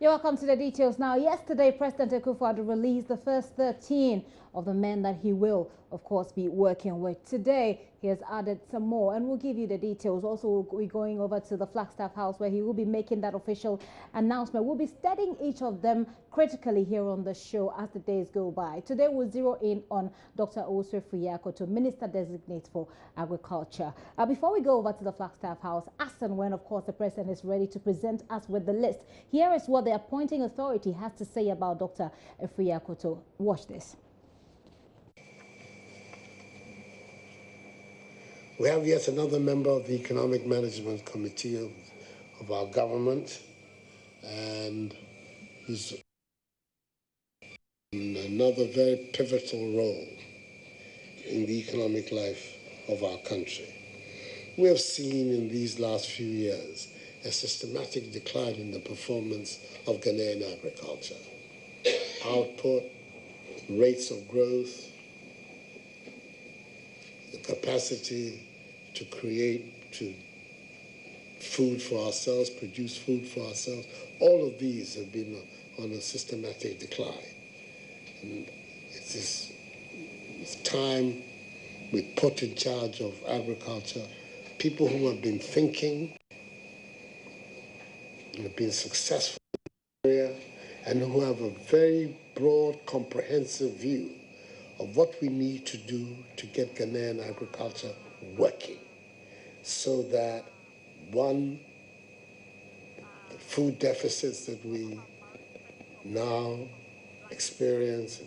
You're welcome to the details now. Yesterday, President Akufo-Addo released the first 13 of the men that he will, of course, be working with. Today, he has added some more, and we'll give you the details. Also, we're going over to the Flagstaff House, where he will be making that official announcement. We'll be studying each of them critically here on the show as the days go by. Today, we'll zero in on Dr. Owusu Akoto, Minister Designate for Agriculture. Before we go over to the Flagstaff House, as and when, of course, the President is ready to present us with the list, here is what the appointing authority has to say about Dr. Akoto. Watch this. We have yet another member of the Economic Management Committee of our government, and he's in another very pivotal role in the economic life of our country. We have seen in these last few years a systematic decline in the performance of Ghanaian agriculture. Output, rates of growth, the capacity to create food for ourselves, produce food for ourselves, all of these have been on a systematic decline. And it's time we put in charge of agriculture people who have been thinking, who have been successful in the area, and who have a very broad, comprehensive view of what we need to do to get Ghanaian agriculture working, so that, one, the food deficits that we now experience,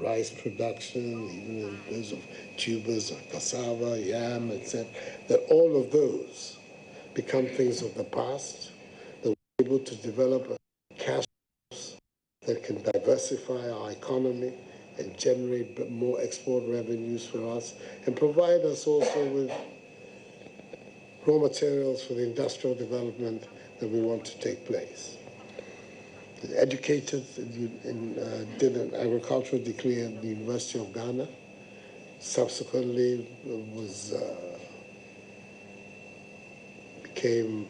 rice production, even in terms of tubers of cassava, yam, etc., that all of those become things of the past, that we're able to develop a cash that can diversify our economy and generate more export revenues for us, and provide us also with raw materials for the industrial development that we want to take place. Educated, did an agricultural degree at the University of Ghana, subsequently became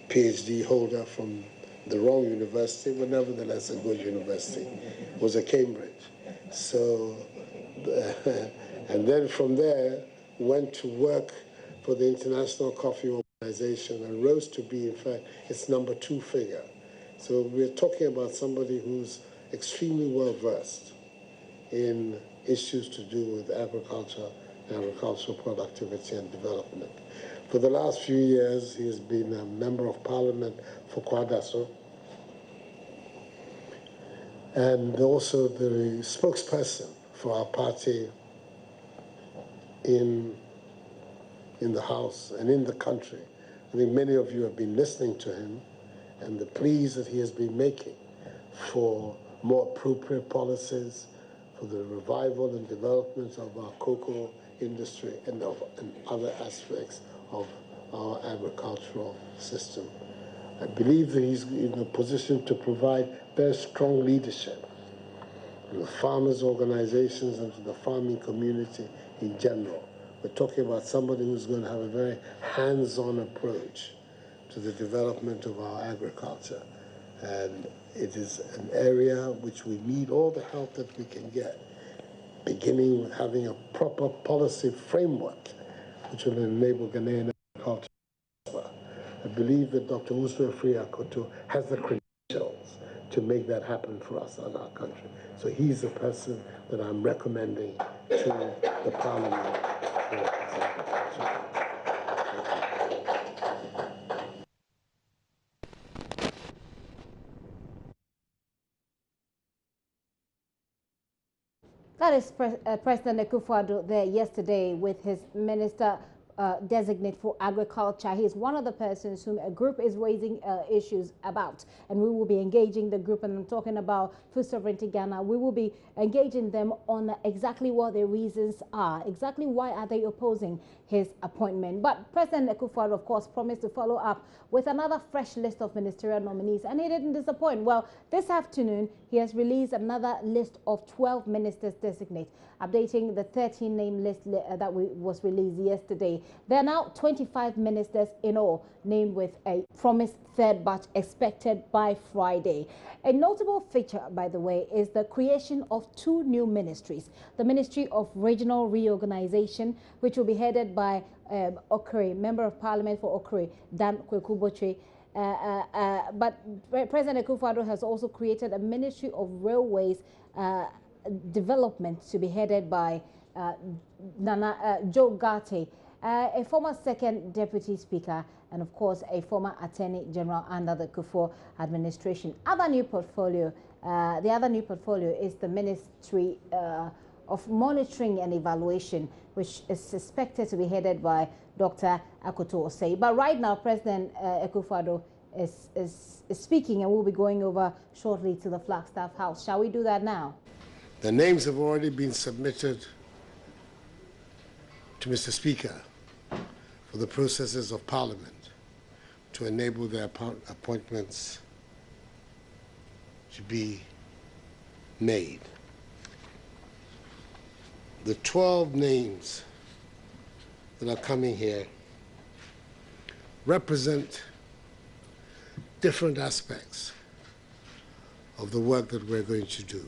PhD holder from the wrong university, but nevertheless a good university, was at Cambridge. So, and then from there, went to work for the International Coffee Organization and rose to be, in fact, its #2 figure. So we're talking about somebody who's extremely well-versed in issues to do with agriculture, agricultural productivity and development. For the last few years, he has been a member of parliament for Kwadaso, and also the spokesperson for our party in the House and in the country. I think many of you have been listening to him and the pleas that he has been making for more appropriate policies, for the revival and development of our cocoa industry and other aspects of our agricultural system. I believe that he's in a position to provide very strong leadership to the farmers' organizations and to the farming community in general. We're talking about somebody who's going to have a very hands-on approach to the development of our agriculture. And it is an area which we need all the help that we can get, beginning with having a proper policy framework which will enable Ghanaian agriculture to prosper. I believe that Dr. Owusu Akoto has the credentials to make that happen for us in our country. So he's the person that I'm recommending to the Parliament. That is President Akufo-Addo there yesterday with his Minister Designate for Agriculture. He is one of the persons whom a group is raising issues about, and we will be engaging the group, and I'm talking about Food Sovereignty Ghana. We will be engaging them on exactly what their reasons are, exactly why are they opposing his appointment. But President Akufo-Addo, of course, promised to follow up with another fresh list of ministerial nominees, and he didn't disappoint. Well, this afternoon, he has released another list of 12 ministers designate, updating the 13-name list that was released yesterday. There are now 25 ministers in all, named with a promised third batch expected by Friday. A notable feature, by the way, is the creation of two new ministries. The Ministry of Regional Reorganization, which will be headed by Okri, Member of Parliament for Okri, Dan Kwekubotre. But President Akufo-Addo has also created a Ministry of Railways Development to be headed by Joe Garte, a former second deputy speaker and of course a former attorney general under the Kufuor administration. The other new portfolio is the Ministry of Monitoring and Evaluation, which is suspected to be headed by Dr. Akoto Osei. But right now, President Akufo-Addo is speaking, and we'll be going over shortly to the Flagstaff House. Shall we do that now? The names have already been submitted to Mr. Speaker for the processes of Parliament to enable their appointments to be made. The 12 names that are coming here represent different aspects of the work that we're going to do.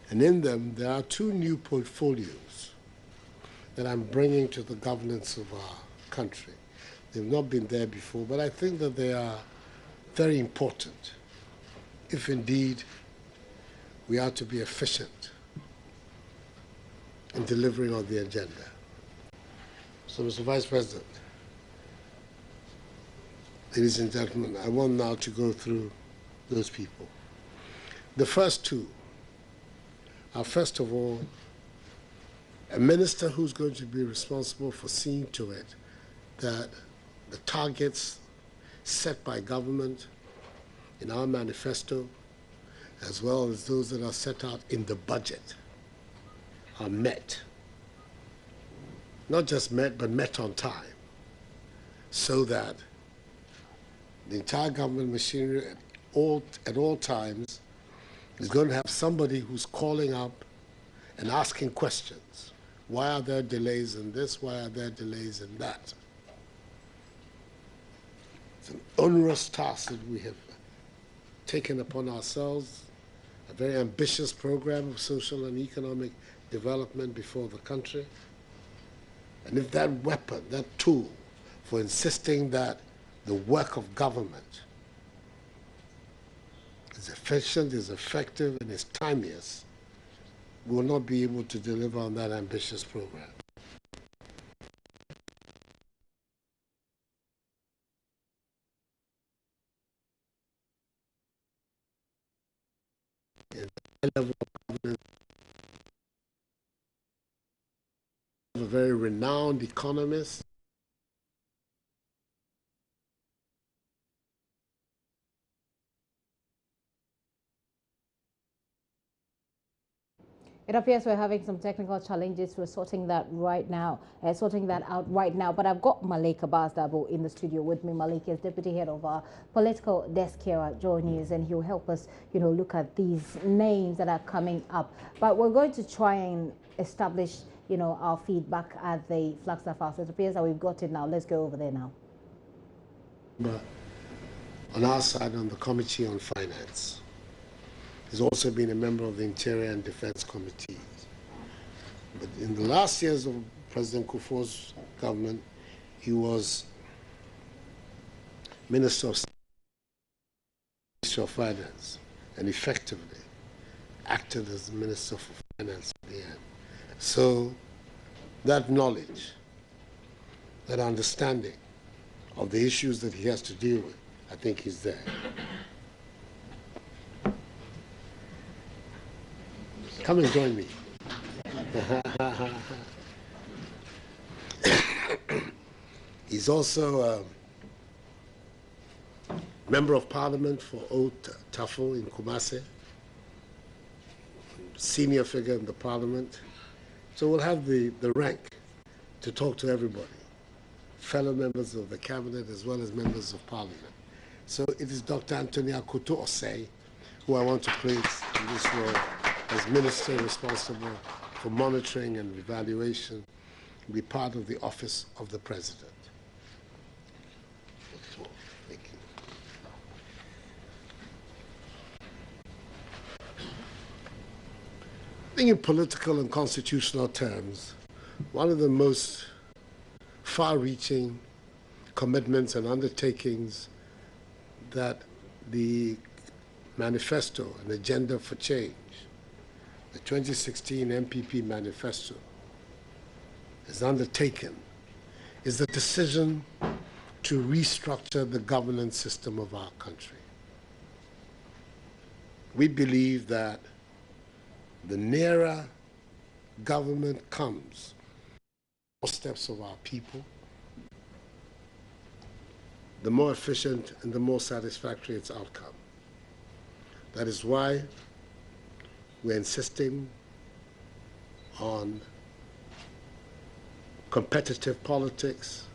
And in them, there are two new portfolios that I'm bringing to the governance of our country. They've not been there before, but I think that they are very important if indeed we are to be efficient in delivering on the agenda. So, Mr. Vice President, ladies and gentlemen, I want now to go through those people. The first two are, first of all, a minister who's going to be responsible for seeing to it that the targets set by government in our manifesto, as well as those that are set out in the budget, are met. Not just met, but met on time, so that the entire government machinery at all times is going to have somebody who's calling up and asking questions. Why are there delays in this? Why are there delays in that? It's an onerous task that we have taken upon ourselves, a very ambitious program of social and economic development before the country. And if that weapon, that tool for insisting that the work of government is efficient, is effective, and is timeous, we will not be able to deliver on that ambitious program. And that level of governance, a very renowned economist, It appears we're having some technical challenges. We're sorting that out right now. But I've got Malik Abbas-Dabo in the studio with me. Malik is deputy head of our political desk here at Joy News, and he'll help us, look at these names that are coming up. But we're going to try and establish, our feedback at the Flagstaff House. It appears that we've got it now. Let's go over there now. But on our side, on the Committee on Finance, he's also been a member of the Interior and Defense Committees. But in the last years of President Kufuor's government, he was Minister of Finance and effectively acted as Minister for Finance at the end. So that knowledge, that understanding of the issues that he has to deal with, I think he's there. Come and join me. He's also a member of Parliament for Old Tafo in Kumasi, senior figure in the Parliament. So we'll have the rank to talk to everybody, fellow members of the Cabinet as well as members of Parliament. So it is Dr. Anthony Akoto Osei who I want to place in this role as Minister responsible for monitoring and evaluation be part of the office of the President. Thank you. I think in political and constitutional terms, one of the most far-reaching commitments and undertakings that the manifesto, an agenda for change, the 2016 MPP manifesto, has undertaken is the decision to restructure the governance system of our country. We believe that the nearer government comes, the steps of our people, the more efficient and the more satisfactory its outcome. That is why we're insisting on competitive politics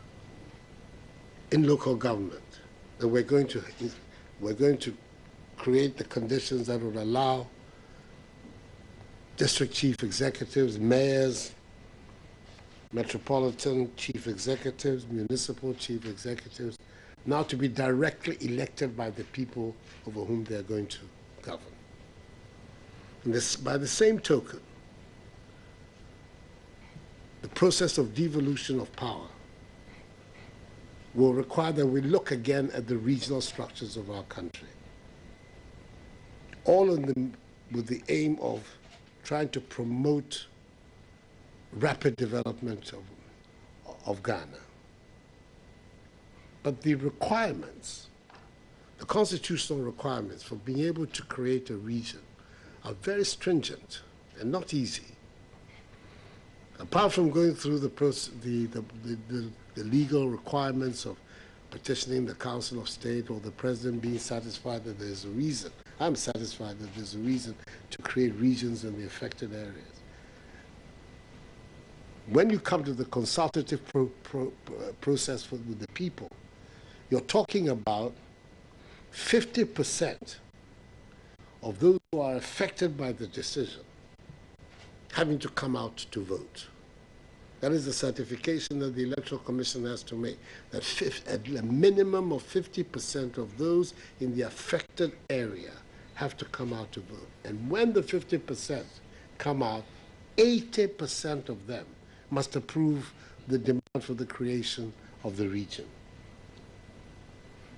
in local government, that we're going to create the conditions that will allow district chief executives, mayors, metropolitan chief executives, municipal chief executives, now to be directly elected by the people over whom they're going to govern. And this, by the same token, the process of devolution of power will require that we look again at the regional structures of our country, all in with the aim of trying to promote rapid development of Ghana. But the requirements, the constitutional requirements for being able to create a region are very stringent and not easy. Apart from going through the legal requirements of petitioning the Council of State or the President being satisfied that there's a reason, I'm satisfied that there's a reason to create regions in the affected areas. When you come to the consultative process with the people, you're talking about 50% of those who are affected by the decision having to come out to vote. That is the certification that the Electoral Commission has to make, that at a minimum of 50% of those in the affected area have to come out to vote. And when the 50% come out, 80% of them must approve the demand for the creation of the region.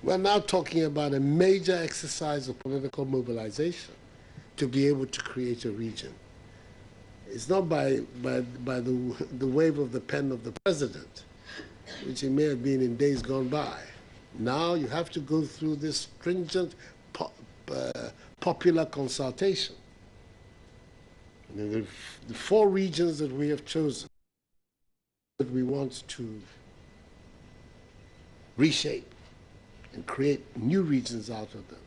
We're now talking about a major exercise of political mobilization to be able to create a region. It's not by the wave of the pen of the President, which it may have been in days gone by. Now you have to go through this stringent popular consultation. And the 4 regions that we have chosen, that we want to reshape and create new regions out of them.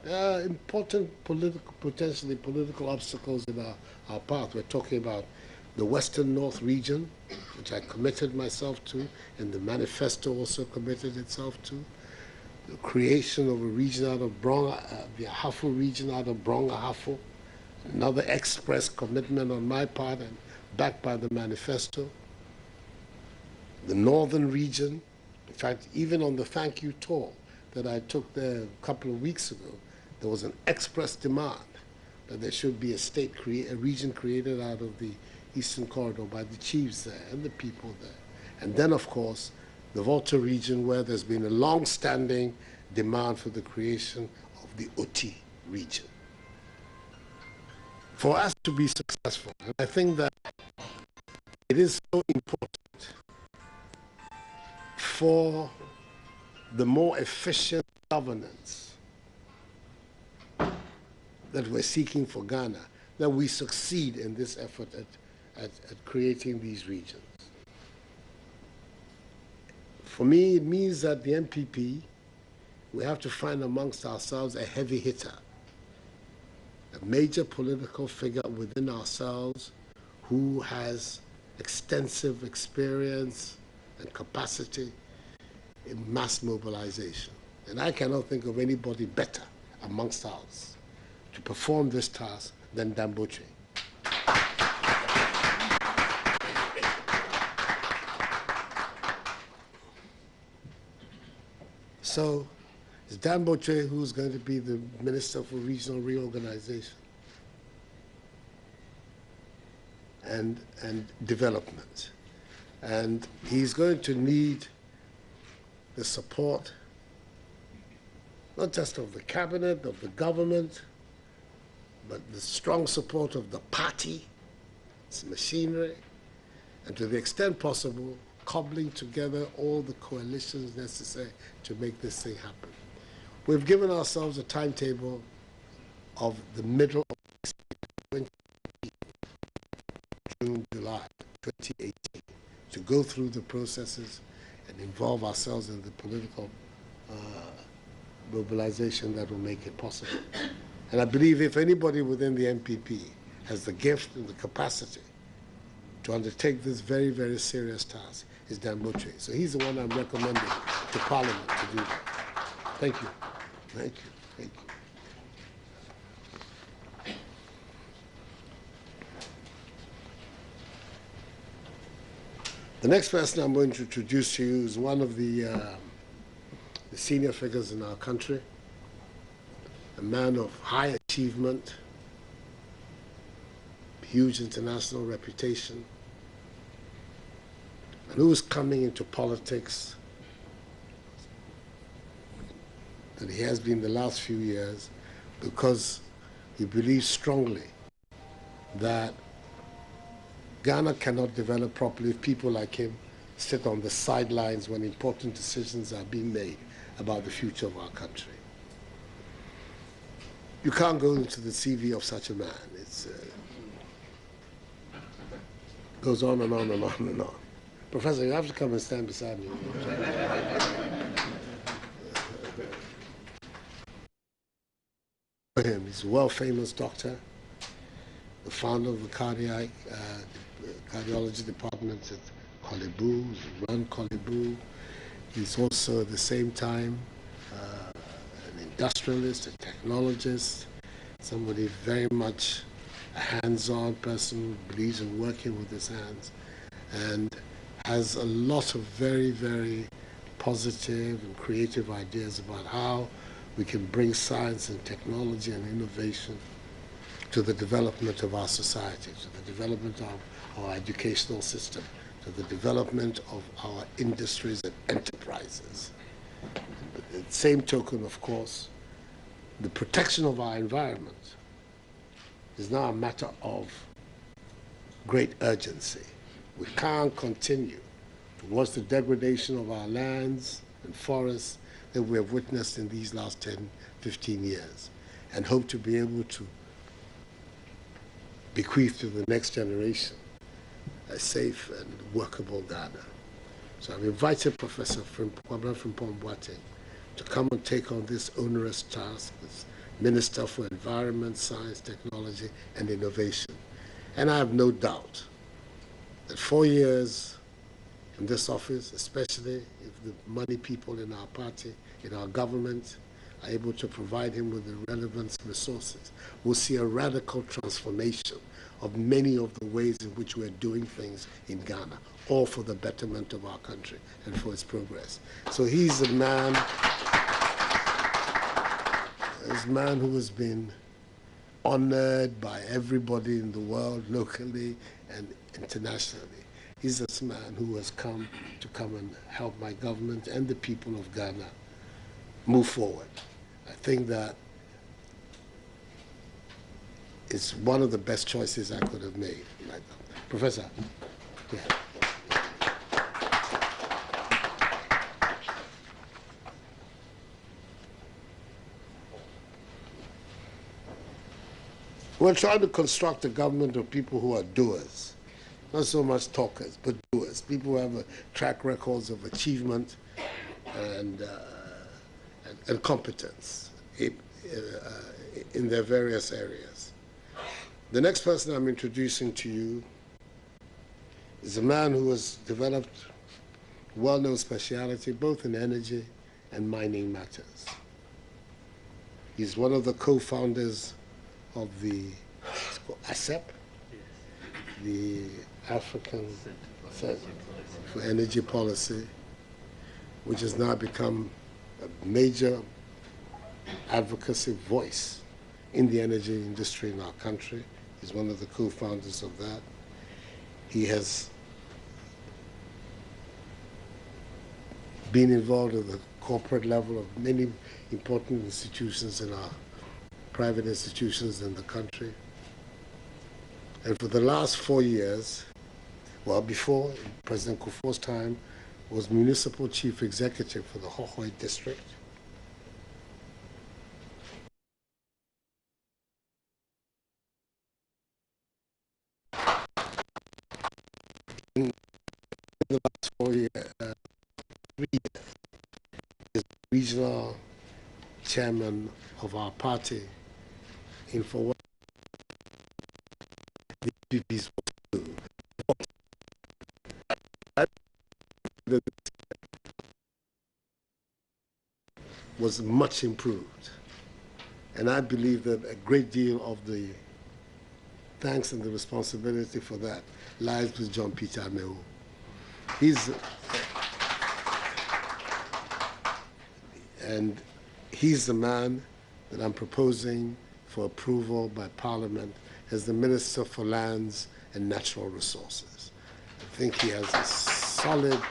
There are important potentially political obstacles in our path. We're talking about the Western North region, which I committed myself to, and the manifesto also committed itself to. The creation of a region out of Bronga, the Ahafo region out of Bronga Ahafo, another express commitment on my part and backed by the manifesto. The Northern region, in fact, even on the thank you tour that I took there a couple of weeks ago, there was an express demand that there should be a region created out of the Eastern Corridor by the chiefs there and the people there. And then, of course, the Volta region, where there's been a long-standing demand for the creation of the Oti region. For us to be successful, and I think that it is so important for the more efficient governance that we're seeking for Ghana, that we succeed in this effort at creating these regions. For me, it means that the MPP, we have to find amongst ourselves a heavy hitter, a major political figure within ourselves who has extensive experience and capacity in mass mobilization. And I cannot think of anybody better amongst us to perform this task than Damboche. also is Dan Boche, who's going to be the Minister for Regional Reorganization and Development. And he's going to need the support, not just of the cabinet, of the government, but the strong support of the party, its machinery, and to the extent possible, cobbling together all the coalitions necessary to make this thing happen. We've given ourselves a timetable of the middle of 2018, June, July 2018, to go through the processes and involve ourselves in the political mobilization that will make it possible. And I believe if anybody within the MPP has the gift and the capacity to undertake this very, very serious task, is Dan Boche. So he's the one I'm recommending to Parliament to do that. Thank you. Thank you. Thank you. The next person I'm going to introduce to you is one of the senior figures in our country, a man of high achievement, huge international reputation, and who's coming into politics, and he has been the last few years, because he believes strongly that Ghana cannot develop properly if people like him sit on the sidelines when important decisions are being made about the future of our country. You can't go into the CV of such a man. It goes on and on and on and on. Professor, you have to come and stand beside me. He's a world-famous doctor, the founder of the cardiology department at Kolebu. He's run Kolebu. He's also at the same time an industrialist, a technologist, somebody very much a hands-on person who believes in working with his hands, and has a lot of very, very positive and creative ideas about how we can bring science and technology and innovation to the development of our society, to the development of our educational system, to the development of our industries and enterprises. At the same token, of course, the protection of our environment is now a matter of great urgency. We can't continue to watch the degradation of our lands and forests that we have witnessed in these last 10, 15 years, and hope to be able to bequeath to the next generation a safe and workable Ghana. So I've invited Professor Kwabena Frimpong-Boateng to come and take on this onerous task as Minister for Environment, Science, Technology, and Innovation. And I have no doubt that 4 years in this office, especially if the money people in our party, in our government, are able to provide him with the relevant resources, we'll see a radical transformation of many of the ways in which we're doing things in Ghana, all for the betterment of our country and for its progress. So he's a man who has been honored by everybody in the world, locally and internationally. He's this man who has come and help my government and the people of Ghana move forward. I think that it's one of the best choices I could have made. Professor. Yeah. We're trying to construct a government of people who are doers, not so much talkers, but doers, people who have track records of achievement and competence in their various areas. The next person I'm introducing to you is a man who has developed well-known speciality both in energy and mining matters. He's one of the co-founders of the ASEP, the African Center for Energy Policy, which has now become a major advocacy voice in the energy industry in our country. He's one of the co-founders of that. He has been involved at the corporate level of many important institutions in our private institutions in the country. And for the last 4 years, well, before President Kufuor's time, was municipal chief executive for the Hohoi district. In the last 4 years, 3 years, is regional chairman of our party in for what the PP's was much improved. And I believe that a great deal of the thanks and the responsibility for that lies with John Peter Amewu. He's the man that I'm proposing for approval by Parliament as the Minister for Lands and Natural Resources. I think he has a solid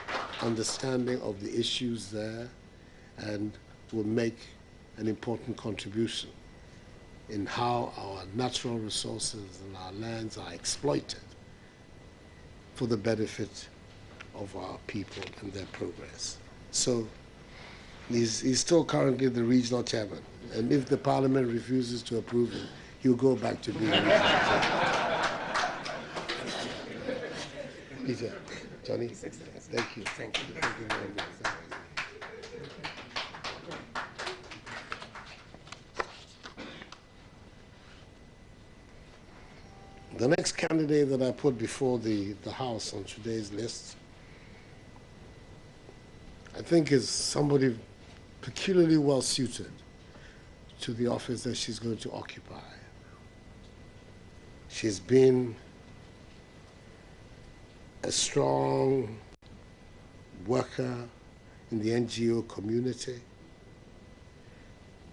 understanding of the issues there and will make an important contribution in how our natural resources and our lands are exploited for the benefit of our people and their progress. So he's still currently the regional chairman, and if the Parliament refuses to approve him, he'll go back to being regional chairman. Peter, Johnny, thank you. Thank you very much. The next candidate that I put before the House on today's list, I think is somebody peculiarly well suited to the office that she's going to occupy. She's been a strong worker in the NGO community.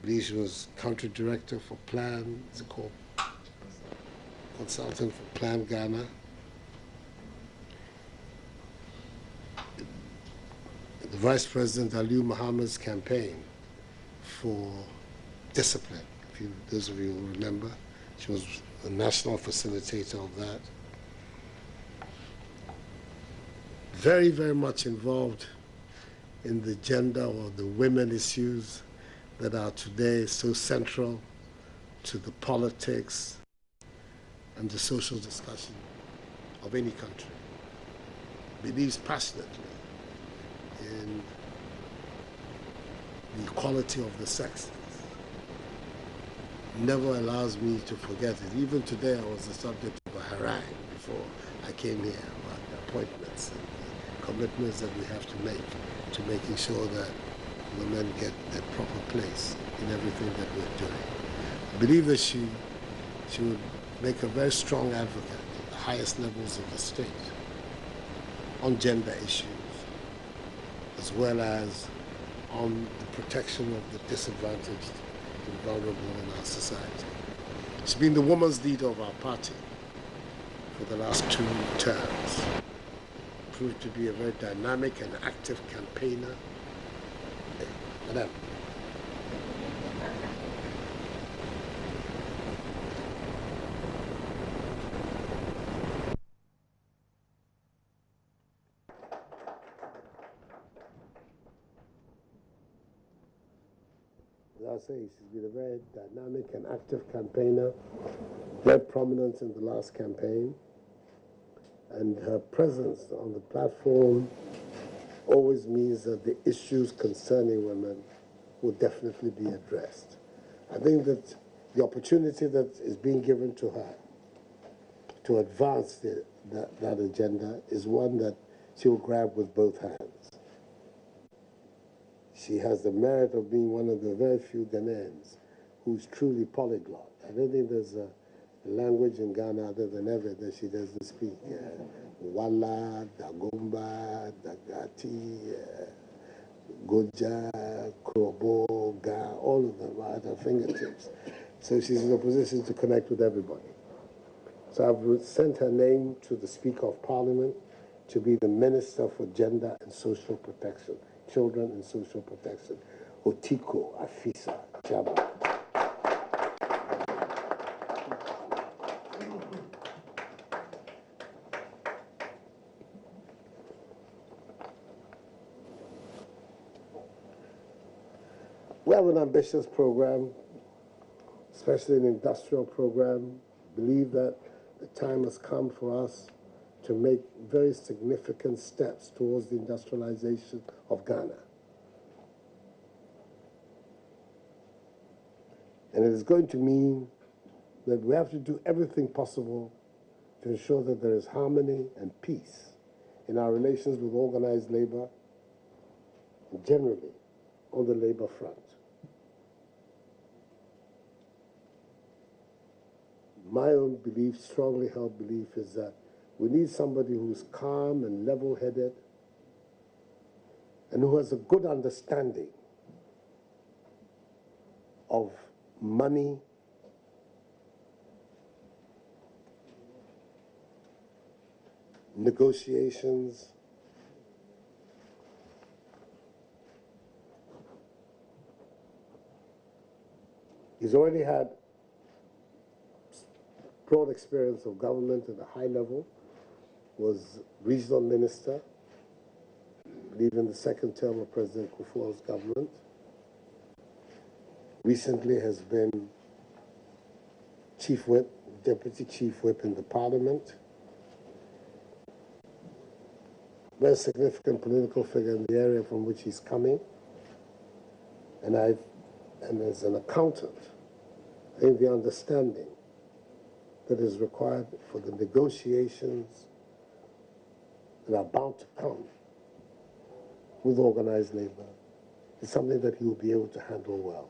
I believe she was country director for Plan, is it called? Consultant for Plan Ghana. The Vice President Aliu Muhammad's campaign for discipline, those of you who remember, she was the national facilitator of that. Very, very much involved in the gender or the women issues that are today so central to the politics and the social discussion of any country. Believes passionately in the equality of the sexes. Never allows me to forget it. Even today I was the subject of a harangue before I came here about the appointments and the commitments that we have to make to making sure that women get their proper place in everything that we're doing. I believe that she would make a very strong advocate at the highest levels of the state on gender issues, as well as on the protection of the disadvantaged and vulnerable in our society. She's been the woman's leader of our party for the last 2 terms. Proved to be a very dynamic and active campaigner. Hey, Madam. As I say, she's been a very dynamic and active campaigner, very prominent in the last campaign, and her presence on the platform always means that the issues concerning women will definitely be addressed. I think that the opportunity that is being given to her to advance that agenda is one that she will grab with both hands. She has the merit of being one of the very few Ghanaians who's truly polyglot. I don't think there's a language in Ghana other than Ewe that she doesn't speak. Wala, Dagomba, Dagati, Goja, Krobo, Ga, all of them are at her fingertips. So she's in a position to connect with everybody. So I've sent her name to the Speaker of Parliament to be the Minister for Gender and Social Protection, Children and Social Protection, Otiko Afisa Jaba. We have an ambitious program, especially an industrial program. Believe that the time has come for us to make very significant steps towards the industrialization of Ghana. And it is going to mean that we have to do everything possible to ensure that there is harmony and peace in our relations with organized labor and generally on the labor front. My own belief, strongly held belief, is that we need somebody who's calm and level-headed and who has a good understanding of money, negotiations, he's already had broad experience of government at a high level, was regional minister, I believe in the second term of President Kufuor's government. Recently has been chief whip, deputy chief whip in the parliament. Very significant political figure in the area from which he's coming. And as an accountant, I think the understanding that is required for the negotiations that are bound to come with organized labor is something that he will be able to handle well.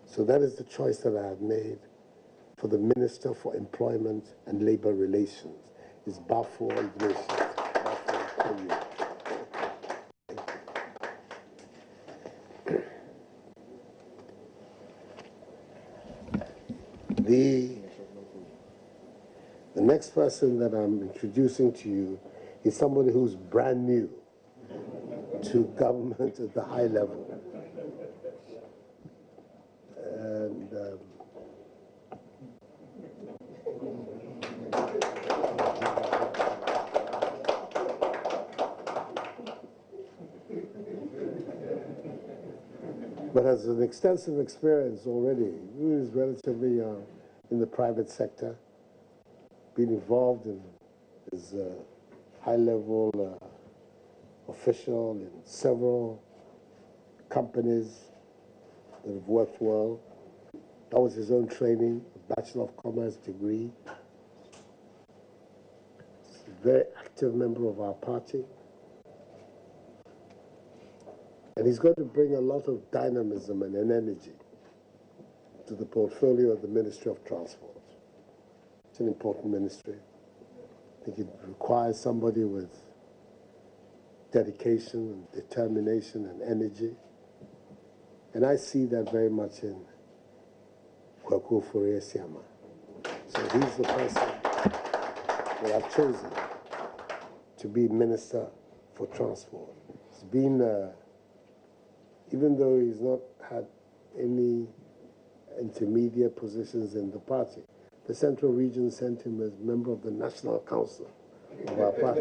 So that is the choice that I have made for the Minister for Employment and Labor Relations, is Bafo Ignatius. The next person that I'm introducing to you is somebody who's brand new to government at the high level. And but has an extensive experience already. He is relatively young in the private sector, been involved in as a high-level official in several companies that have worked well. That was his own training, a Bachelor of Commerce degree. He's a very active member of our party. And he's going to bring a lot of dynamism and an energy to the portfolio of the Ministry of Transport. It's an important ministry. I think it requires somebody with dedication and determination and energy. And I see that very much in Kwaku Fourier Siama. So he's the person that I've chosen to be Minister for Transport. He's been, even though he's not had any intermediate positions in the party, the Central Region sent him as member of the National Council of our party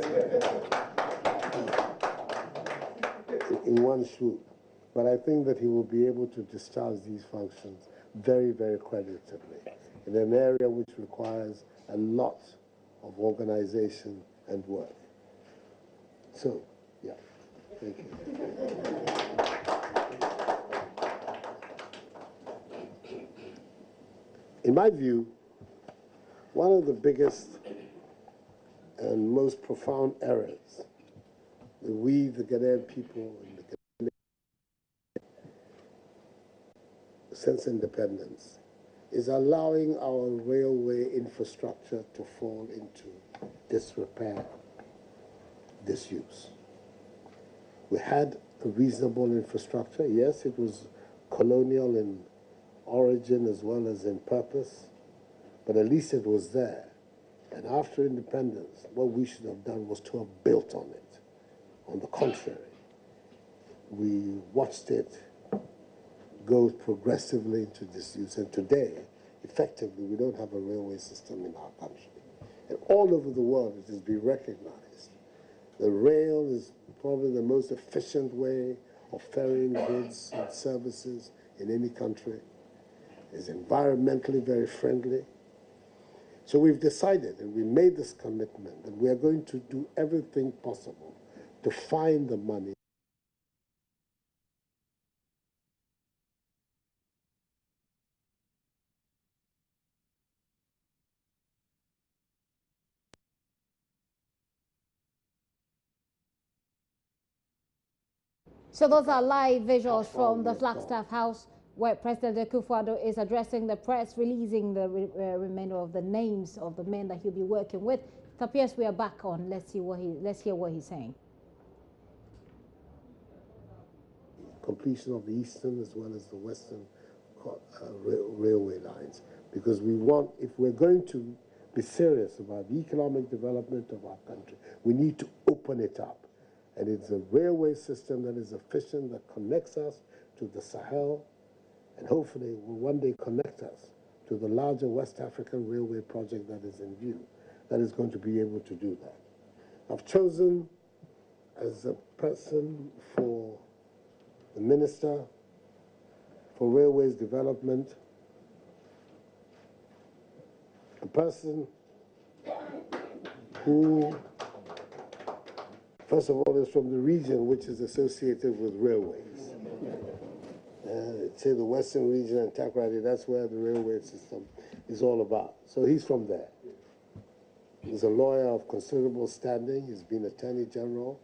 in one swoop. But I think that he will be able to discharge these functions very, very creditably in an area which requires a lot of organization and work. So, yeah, thank you. In my view, one of the biggest and most profound errors that we, the Ghanaian people, and the Ghanaian since independence, is allowing our railway infrastructure to fall into disrepair, disuse. We had a reasonable infrastructure. Yes, it was colonial in origin as well as in purpose, but at least it was there. And after independence, what we should have done was to have built on it. On the contrary, we watched it go progressively into disuse, and today, effectively, we don't have a railway system in our country. And all over the world, it has been recognized. The rail is probably the most efficient way of ferrying goods and services in any country. It's environmentally very friendly. So we've decided, and we made this commitment, that we are going to do everything possible to find the money. So those are live visuals from the Flagstaff House, where President Akufo-Addo is addressing the press, releasing the remainder of the names of the men that he'll be working with. It appears we are back on. Let's hear what he's saying. Completion of the eastern as well as the western railway lines, because we want, if we're going to be serious about the economic development of our country, we need to open it up. And it's a railway system that is efficient, that connects us to the Sahel, and hopefully will one day connect us to the larger West African railway project that is in view, that is going to be able to do that. I've chosen as a person for the Minister for Railways Development, a person who, first of all, is from the region which is associated with railways. Say the Western region and Takoradi, that's where the railway system is all about. So he's from there. He's a lawyer of considerable standing. He's been Attorney General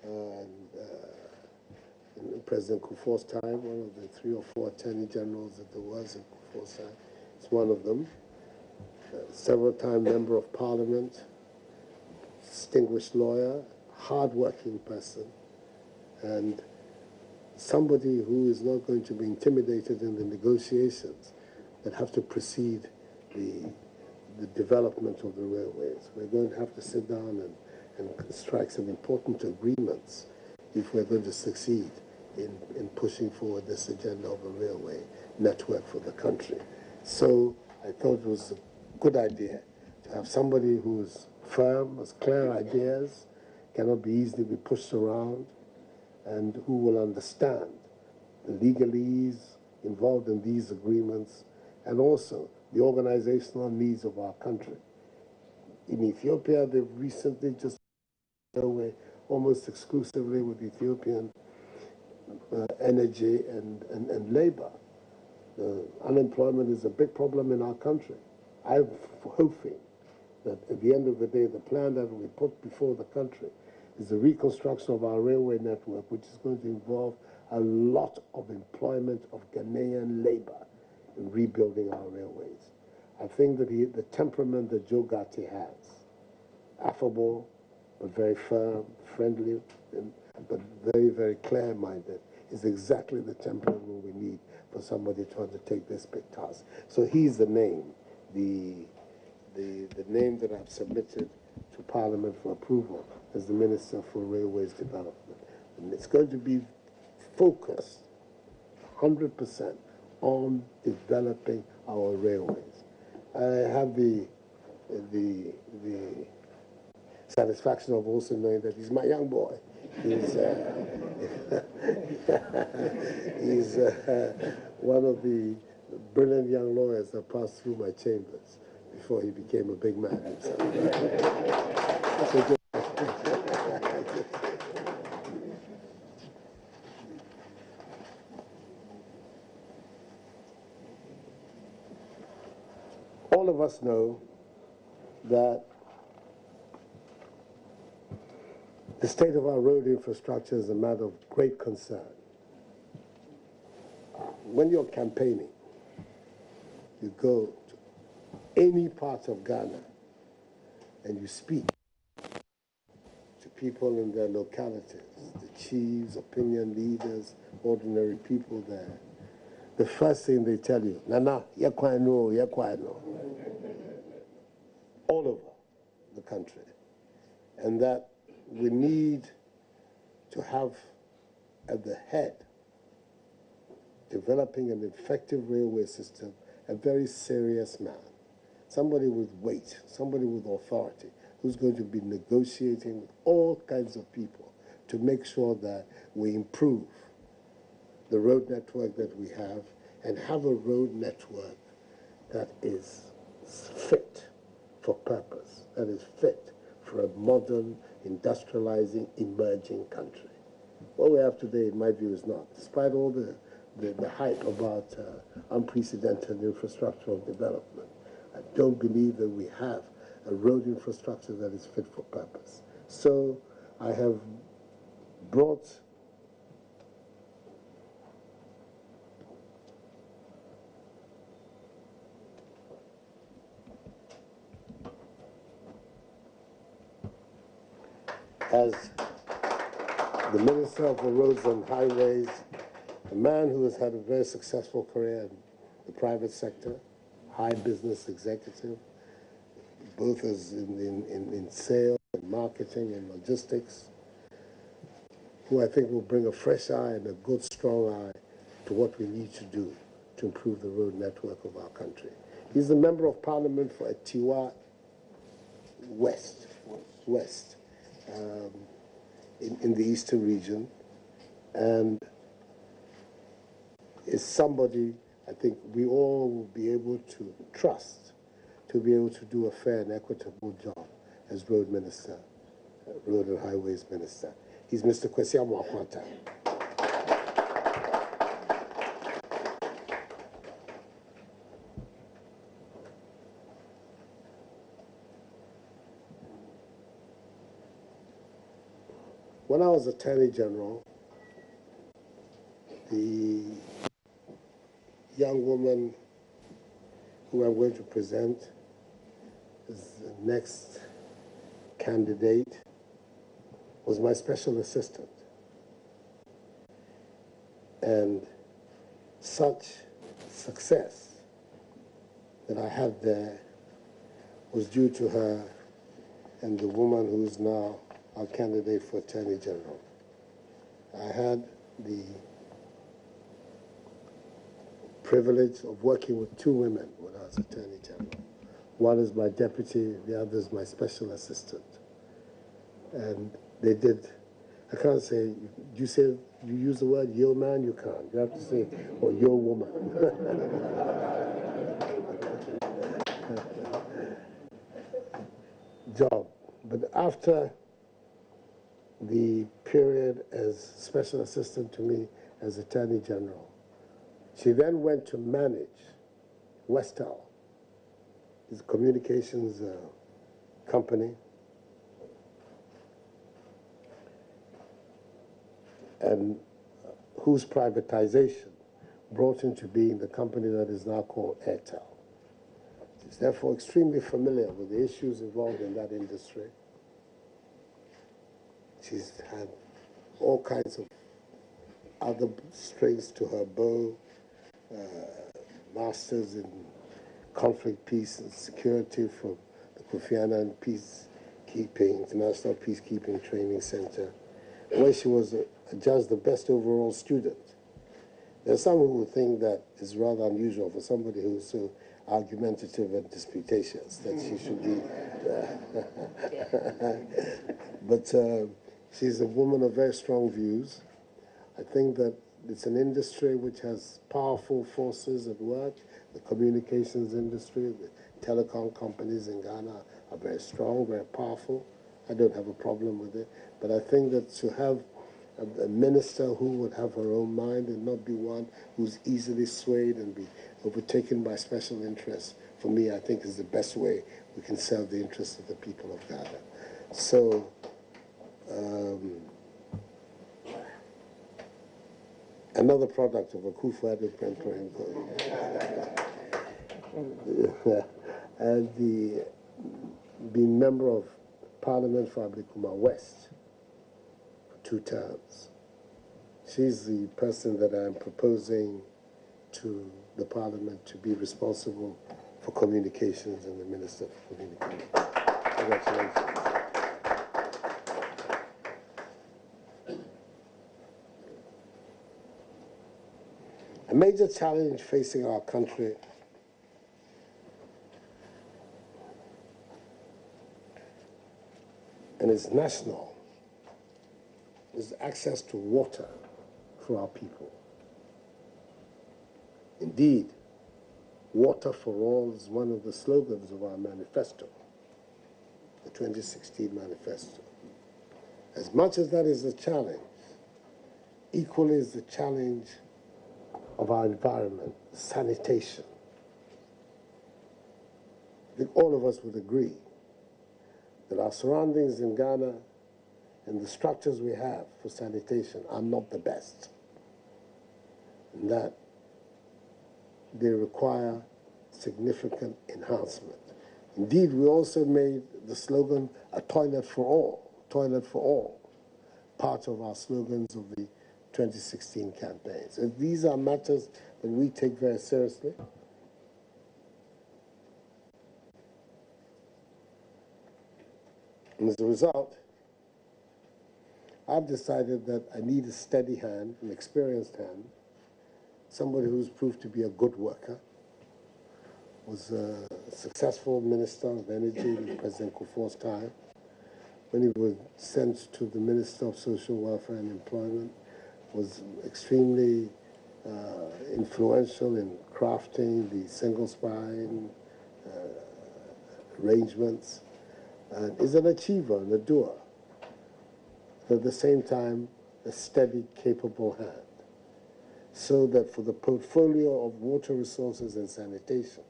in President Kufuor's time, one of the 3 or 4 Attorney Generals that there was in Kufuor's time. He's one of them. Several-time Member of Parliament, distinguished lawyer, hard-working person, and somebody who is not going to be intimidated in the negotiations that have to precede the development of the railways. We're going to have to sit down and strike some important agreements if we're going to succeed in pushing forward this agenda of a railway network for the country. So I thought it was a good idea to have somebody who's firm, has clear ideas, cannot be easily be pushed around, and who will understand the legalese involved in these agreements, and also the organizational needs of our country. In Ethiopia, they've recently just away almost exclusively with Ethiopian energy and labor. Unemployment is a big problem in our country. I'm hoping that at the end of the day, the plan that we put before the country is the reconstruction of our railway network, which is going to involve a lot of employment of Ghanaian labor in rebuilding our railways. I think that the temperament that Joe Gatti has, affable, but very firm, friendly, but very, very clear-minded, is exactly the temperament we need for somebody to undertake this big task. So he's the name, the name that I've submitted to Parliament for approval as the Minister for Railways Development. And it's going to be focused 100% on developing our railways. I have the satisfaction of also knowing that he's my young boy. He's he's one of the brilliant young lawyers that passed through my chambers before he became a big man himself. All of us know that the state of our road infrastructure is a matter of great concern. When you're campaigning, you go to any part of Ghana and you speak to people in their localities, the chiefs, opinion leaders, ordinary people there, the first thing they tell you, Nana, you quite know, all over the country. And that we need to have at the head, developing an effective railway system, a very serious man, somebody with weight, somebody with authority, who's going to be negotiating with all kinds of people to make sure that we improve the road network that we have and have a road network that is fit for purpose, that is fit for a modern, industrializing, emerging country. What we have today, in my view, is not. Despite all the hype about unprecedented infrastructural development, I don't believe that we have a road infrastructure that is fit for purpose. So I have brought as the Minister for Roads and Highways, a man who has had a very successful career in the private sector, high business executive, both as in sales and marketing and logistics, who I think will bring a fresh eye and a good, strong eye to what we need to do to improve the road network of our country. He's the Member of Parliament for Atiwa West, in the Eastern region, and is somebody I think we all will be able to trust to be able to do a fair and equitable job as Road Minister, Road and Highways Minister. He's Mr. Kwesi Amoakwanta. When I was Attorney General, the young woman who I'm going to present as the next candidate was my special assistant. And such success that I had there was due to her and the woman who is now our candidate for Attorney General. I had the privilege of working with two women when I was Attorney General. One is my deputy, the other is my special assistant. And they did, I can't say, you use the word yo man, you can't. You have to say, or yo woman. Job. But after the period as special assistant to me as Attorney General, she then went to manage Westel, his communications company, and whose privatization brought into being the company that is now called Airtel. She's therefore extremely familiar with the issues involved in that industry. She's had all kinds of other strings to her bow, masters in conflict, peace, and security from the Kofi Annan Peacekeeping, International Peacekeeping Training Center, where she was judged the best overall student. There are some who would think that it's rather unusual for somebody who is so argumentative and disputatious that she should be. But she's a woman of very strong views. I think that it's an industry which has powerful forces at work. The communications industry, the telecom companies in Ghana are very strong, very powerful. I don't have a problem with it. But I think that to have a minister who would have her own mind and not be one who's easily swayed and be overtaken by special interests, for me, I think is the best way we can serve the interests of the people of Ghana. So, another product of Akufo-Addo mentoring and being member of Parliament for Ablikuma West for 2 terms. She's the person that I'm proposing to the Parliament to be responsible for communications and the Minister for Communications. Congratulations. A major challenge facing our country and is national is access to water for our people. Indeed, water for all is one of the slogans of our manifesto, the 2016 manifesto. As much as that is a challenge, equally is the challenge of our environment, sanitation. I think all of us would agree that our surroundings in Ghana and the structures we have for sanitation are not the best, and that they require significant enhancement. Indeed, we also made the slogan, a toilet for all, part of our slogans of the 2016 campaign. So these are matters that we take very seriously. And as a result, I've decided that I need a steady hand, an experienced hand, somebody who's proved to be a good worker, was a successful Minister of Energy in President Kufuor's time. When he was sent to the Minister of Social Welfare and Employment, was extremely influential in crafting the single spine arrangements, and is an achiever and a doer, but at the same time a steady, capable hand. So that for the portfolio of water resources and sanitation,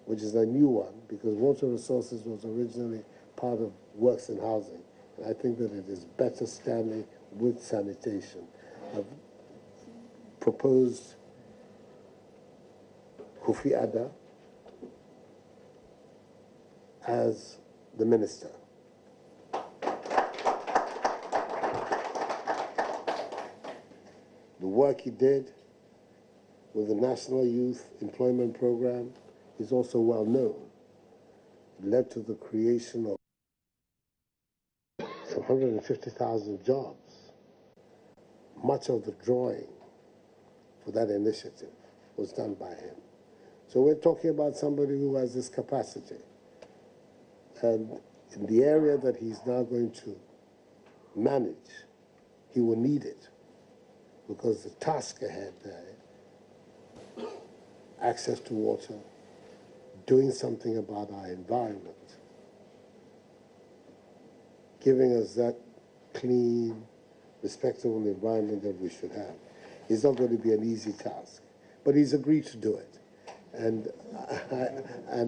which is a new one, because water resources was originally part of works and housing, and I think that it is better standing with sanitation. I've proposed Kofi Adda as the minister. The work he did with the National Youth Employment Program is also well known. It led to the creation of some 150,000 jobs. Much of the drawing for that initiative was done by him. So we're talking about somebody who has this capacity. And in the area that he's now going to manage, he will need it, because the task ahead there, access to water, doing something about our environment, giving us that clean, respectable environment that we should have, is not going to be an easy task. But he's agreed to do it. And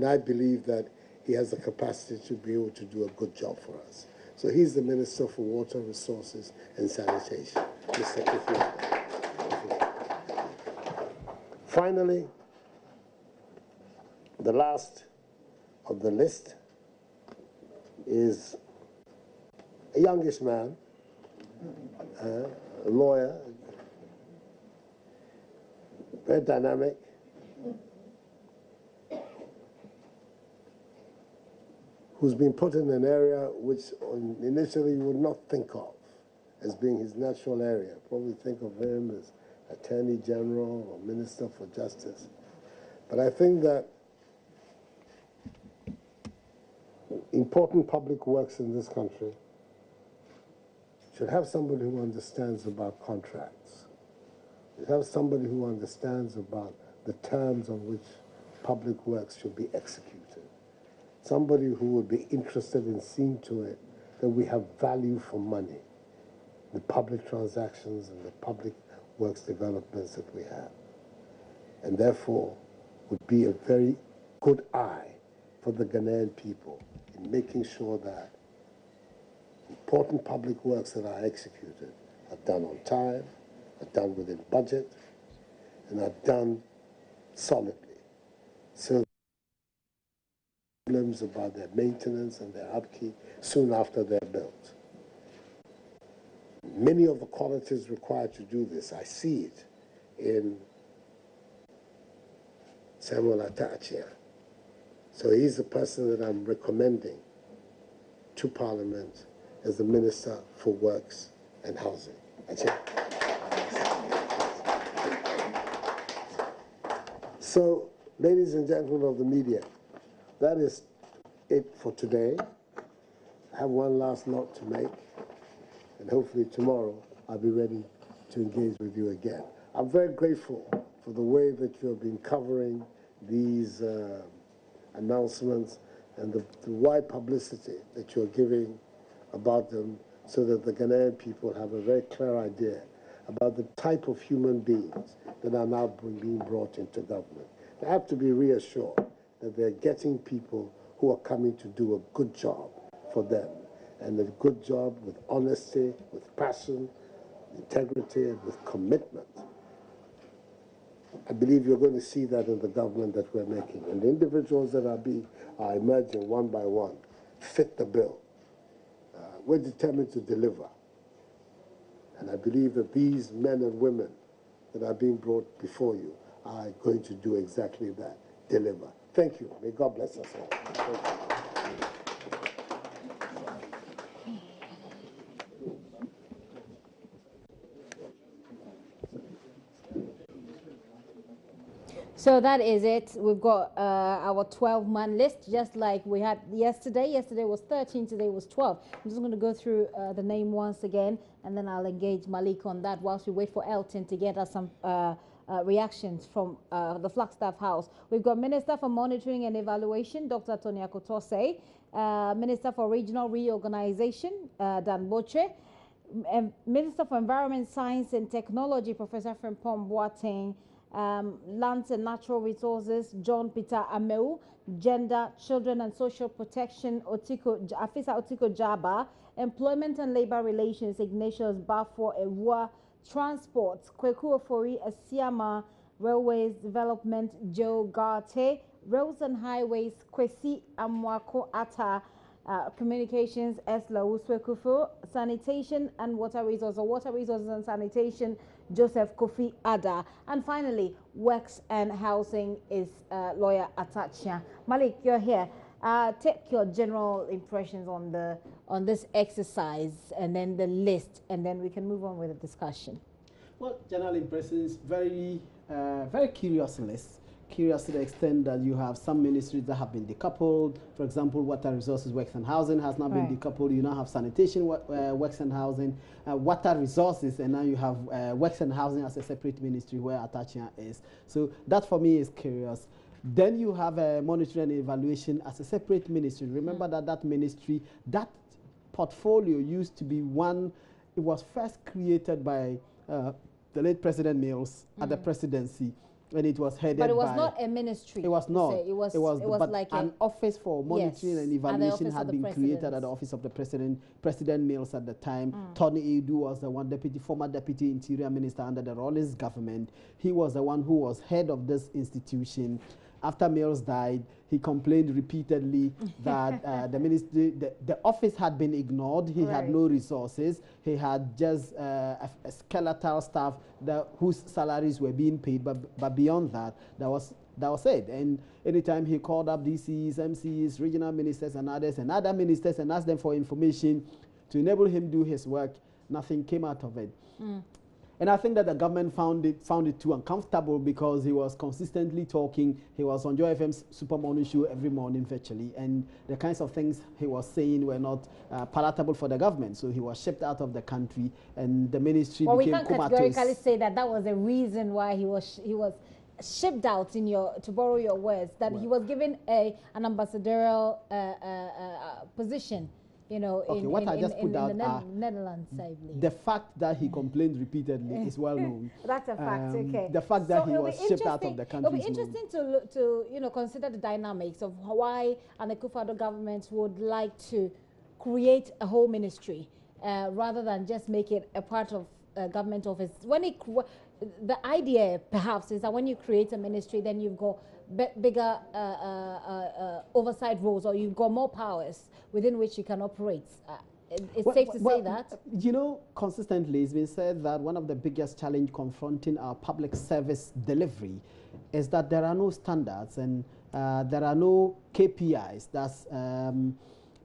I believe that he has the capacity to be able to do a good job for us. So he's the Minister for Water Resources and Sanitation, Mr. Kofi. Finally, the last of the list is a youngish man, a lawyer, very dynamic, who's been put in an area which initially you would not think of as being his natural area. Probably think of him as Attorney General or Minister for Justice. But I think that important public works in this country should have somebody who understands about contracts. Should have somebody who understands about the terms on which public works should be executed. Somebody who would be interested in seeing to it that we have value for money, the public transactions and the public works developments that we have. And therefore would be a very good eye for the Ghanaian people in making sure that important public works that are executed are done on time, are done within budget, and are done solidly. So problems about their maintenance and their upkeep soon after they're built. many of the qualities required to do this, I see it in Samuel Atachia. So he's the person that I'm recommending to Parliament as the Minister for Works and Housing. So, ladies and gentlemen of the media, that is it for today. I have one last note to make, and hopefully tomorrow I'll be ready to engage with you again. I'm very grateful for the way that you have been covering these announcements and the wide publicity that you're giving about them, so that the Ghanaian people have a very clear idea about the type of human beings that are now being brought into government. They have to be reassured that they're getting people who are coming to do a good job for them, and a good job with honesty, with passion, integrity, and with commitment. I believe you're going to see that in the government that we're making. And the individuals that are emerging one by one fit the bill. We're determined to deliver. And I believe that these men and women that are being brought before you are going to do exactly that, deliver. Thank you. May God bless us all. Thank you. So that is it. We've got our 12-man list, just like we had yesterday. Yesterday was 13, today was 12. I'm just going to go through the name once again, and then I'll engage Malik on that whilst we wait for Elton to get us some reactions from the Flagstaff House. We've got Minister for Monitoring and Evaluation, Dr. Tony Akotose, Minister for Regional Reorganization, Dan Boche, Minister for Environment, Science and Technology, Professor Frimpong Boateng, Lands and Natural Resources, John Peter Ameu, Gender, Children and Social Protection, Afisa Otiko Jaba, Employment and Labor Relations, Ignatius Bafo Ewa, Transport, Kweku Ofori Asiama, Railways Development, Joe Garte, Roads and Highways, Kwesi Amwako Ata, Communications, Esla Uswekufu, Sanitation and Water Resources, and Sanitation, Joseph Kofi Ada. And finally, Works and Housing is Lawyer Atachia. Malik, you're here. Take your general impressions on this exercise and then the list, and then we can move on with the discussion. Well, general impressions, very curious list. Curious to the extent that you have some ministries that have been decoupled. For example, Water Resources, Works and Housing has now been decoupled. You now have Sanitation, Works and Housing, Water Resources, and now you have Works and Housing as a separate ministry where Atachia is. So that for me is curious. Then you have Monitoring and Evaluation as a separate ministry. Remember that ministry, that portfolio used to be one, it was first created by the late President Mills at the presidency. And it was headed by... But it was not a ministry. It was not. It was like an office for monitoring and evaluation had been created at the office of the President Mills at the time. Tony Edu was the one former deputy interior minister under the Rawlings government. He was the one who was head of this institution. After Mills died, he complained repeatedly that the office had been ignored. He had no resources. He had just a skeletal staff whose salaries were being paid, but beyond that, that was it. And anytime he called up DCs, MCs, regional ministers and other ministers and asked them for information to enable him do his work, nothing came out of it. And I think that the government found it too uncomfortable because he was consistently talking. He was on Joy FM's Super Morning Show every morning virtually, and the kinds of things he was saying were not palatable for the government. So he was shipped out of the country, and the ministry became comatose. Well, we can't categorically say that was the reason why he was shipped out, to borrow your words, that he was given an ambassadorial position. In the Netherlands, I believe. The fact that he complained repeatedly is well known. That's a fact, okay. The fact that he was shipped out of the country. It'll be interesting to consider the dynamics of why an Akufo-Addo government would like to create a whole ministry rather than just make it a part of a government office. The idea, perhaps, is that when you create a ministry, then you've got bigger oversight roles, or you've got more powers within which you can operate. It's safe to say that. You know, consistently it's been said that one of the biggest challenge confronting our public service delivery is that there are no standards and there are no KPIs. That's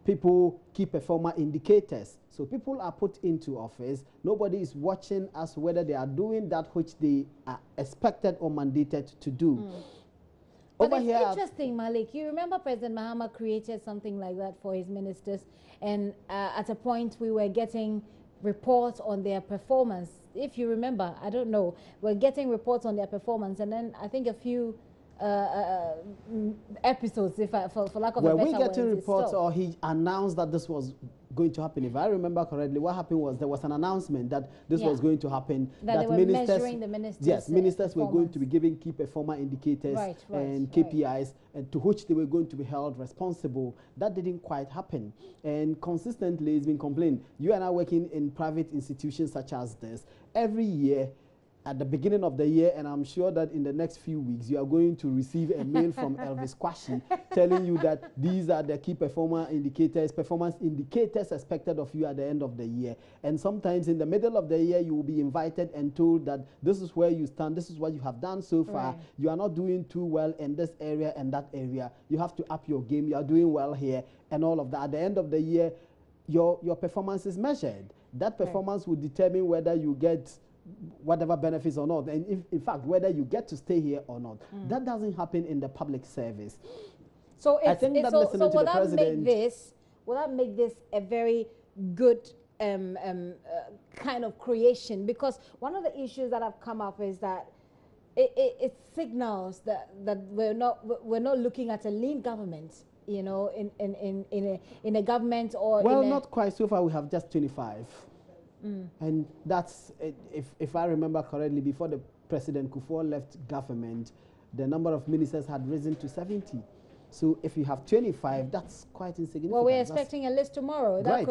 people key performer indicators. So people are put into office. Nobody is watching as whether they are doing that which they are expected or mandated to do. But it's interesting, Malik. You remember President Mahama created something like that for his ministers, and at a point we were getting reports on their performance. If you remember, I don't know, we're getting reports on their performance, and then I think a few episodes, for lack of a better word, were we getting reports, or he announced that this was going to happen? If I remember correctly, what happened was there was an announcement that this was going to happen. That they were measuring the ministers. Yes, ministers were going to be giving key performer indicators and KPIs, and to which they were going to be held responsible. That didn't quite happen, and consistently it's been complained. You and I working in private institutions such as this every year. At the beginning of the year, and I'm sure that in the next few weeks you are going to receive a mail from Elvis Kwashi telling you that these are the key performance indicators expected of you at the end of the year. And sometimes in the middle of the year you will be invited and told that this is where you stand, this is what you have done so far. You are not doing too well in this area and that area. You have to up your game. You are doing well here and all of that. At the end of the year, your performance is measured. That performance will determine whether you get whatever benefits or not, and in fact whether you get to stay here or not. That doesn't happen in the public service. So I think that will that make this a very good kind of creation? Because one of the issues that have come up is that it signals that we're not looking at a lean government, you know, in a government, or not quite. So far we have just 25. And that's, if I remember correctly, before the President Kufuor left government, the number of ministers had risen to 70. So if you have 25, that's quite insignificant. Well, we're expecting a list tomorrow. That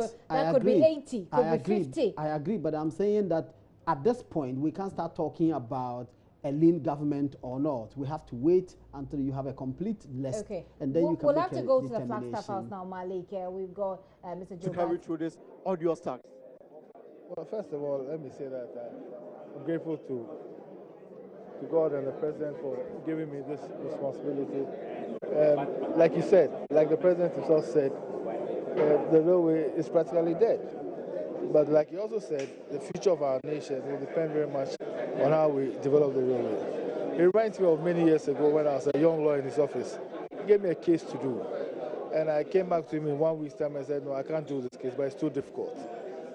could be 80, could be 50. I agree, but I'm saying that at this point, we can't start talking about a lean government or not. We have to wait until you have a complete list. Okay. And then you can we'll have to go to the Flagstaff House now, Malik. We've got Mr. Joe. To carry through this audio stack. Well, first of all, let me say that I'm grateful to God and the President for giving me this responsibility. Like you said, like the President himself said, the railway is practically dead. But like he also said, the future of our nation will depend very much on how we develop the railway. It reminds me of many years ago when I was a young lawyer in his office. He gave me a case to do. And I came back to him in 1 week's time and said, no, I can't do this case, but it's too difficult.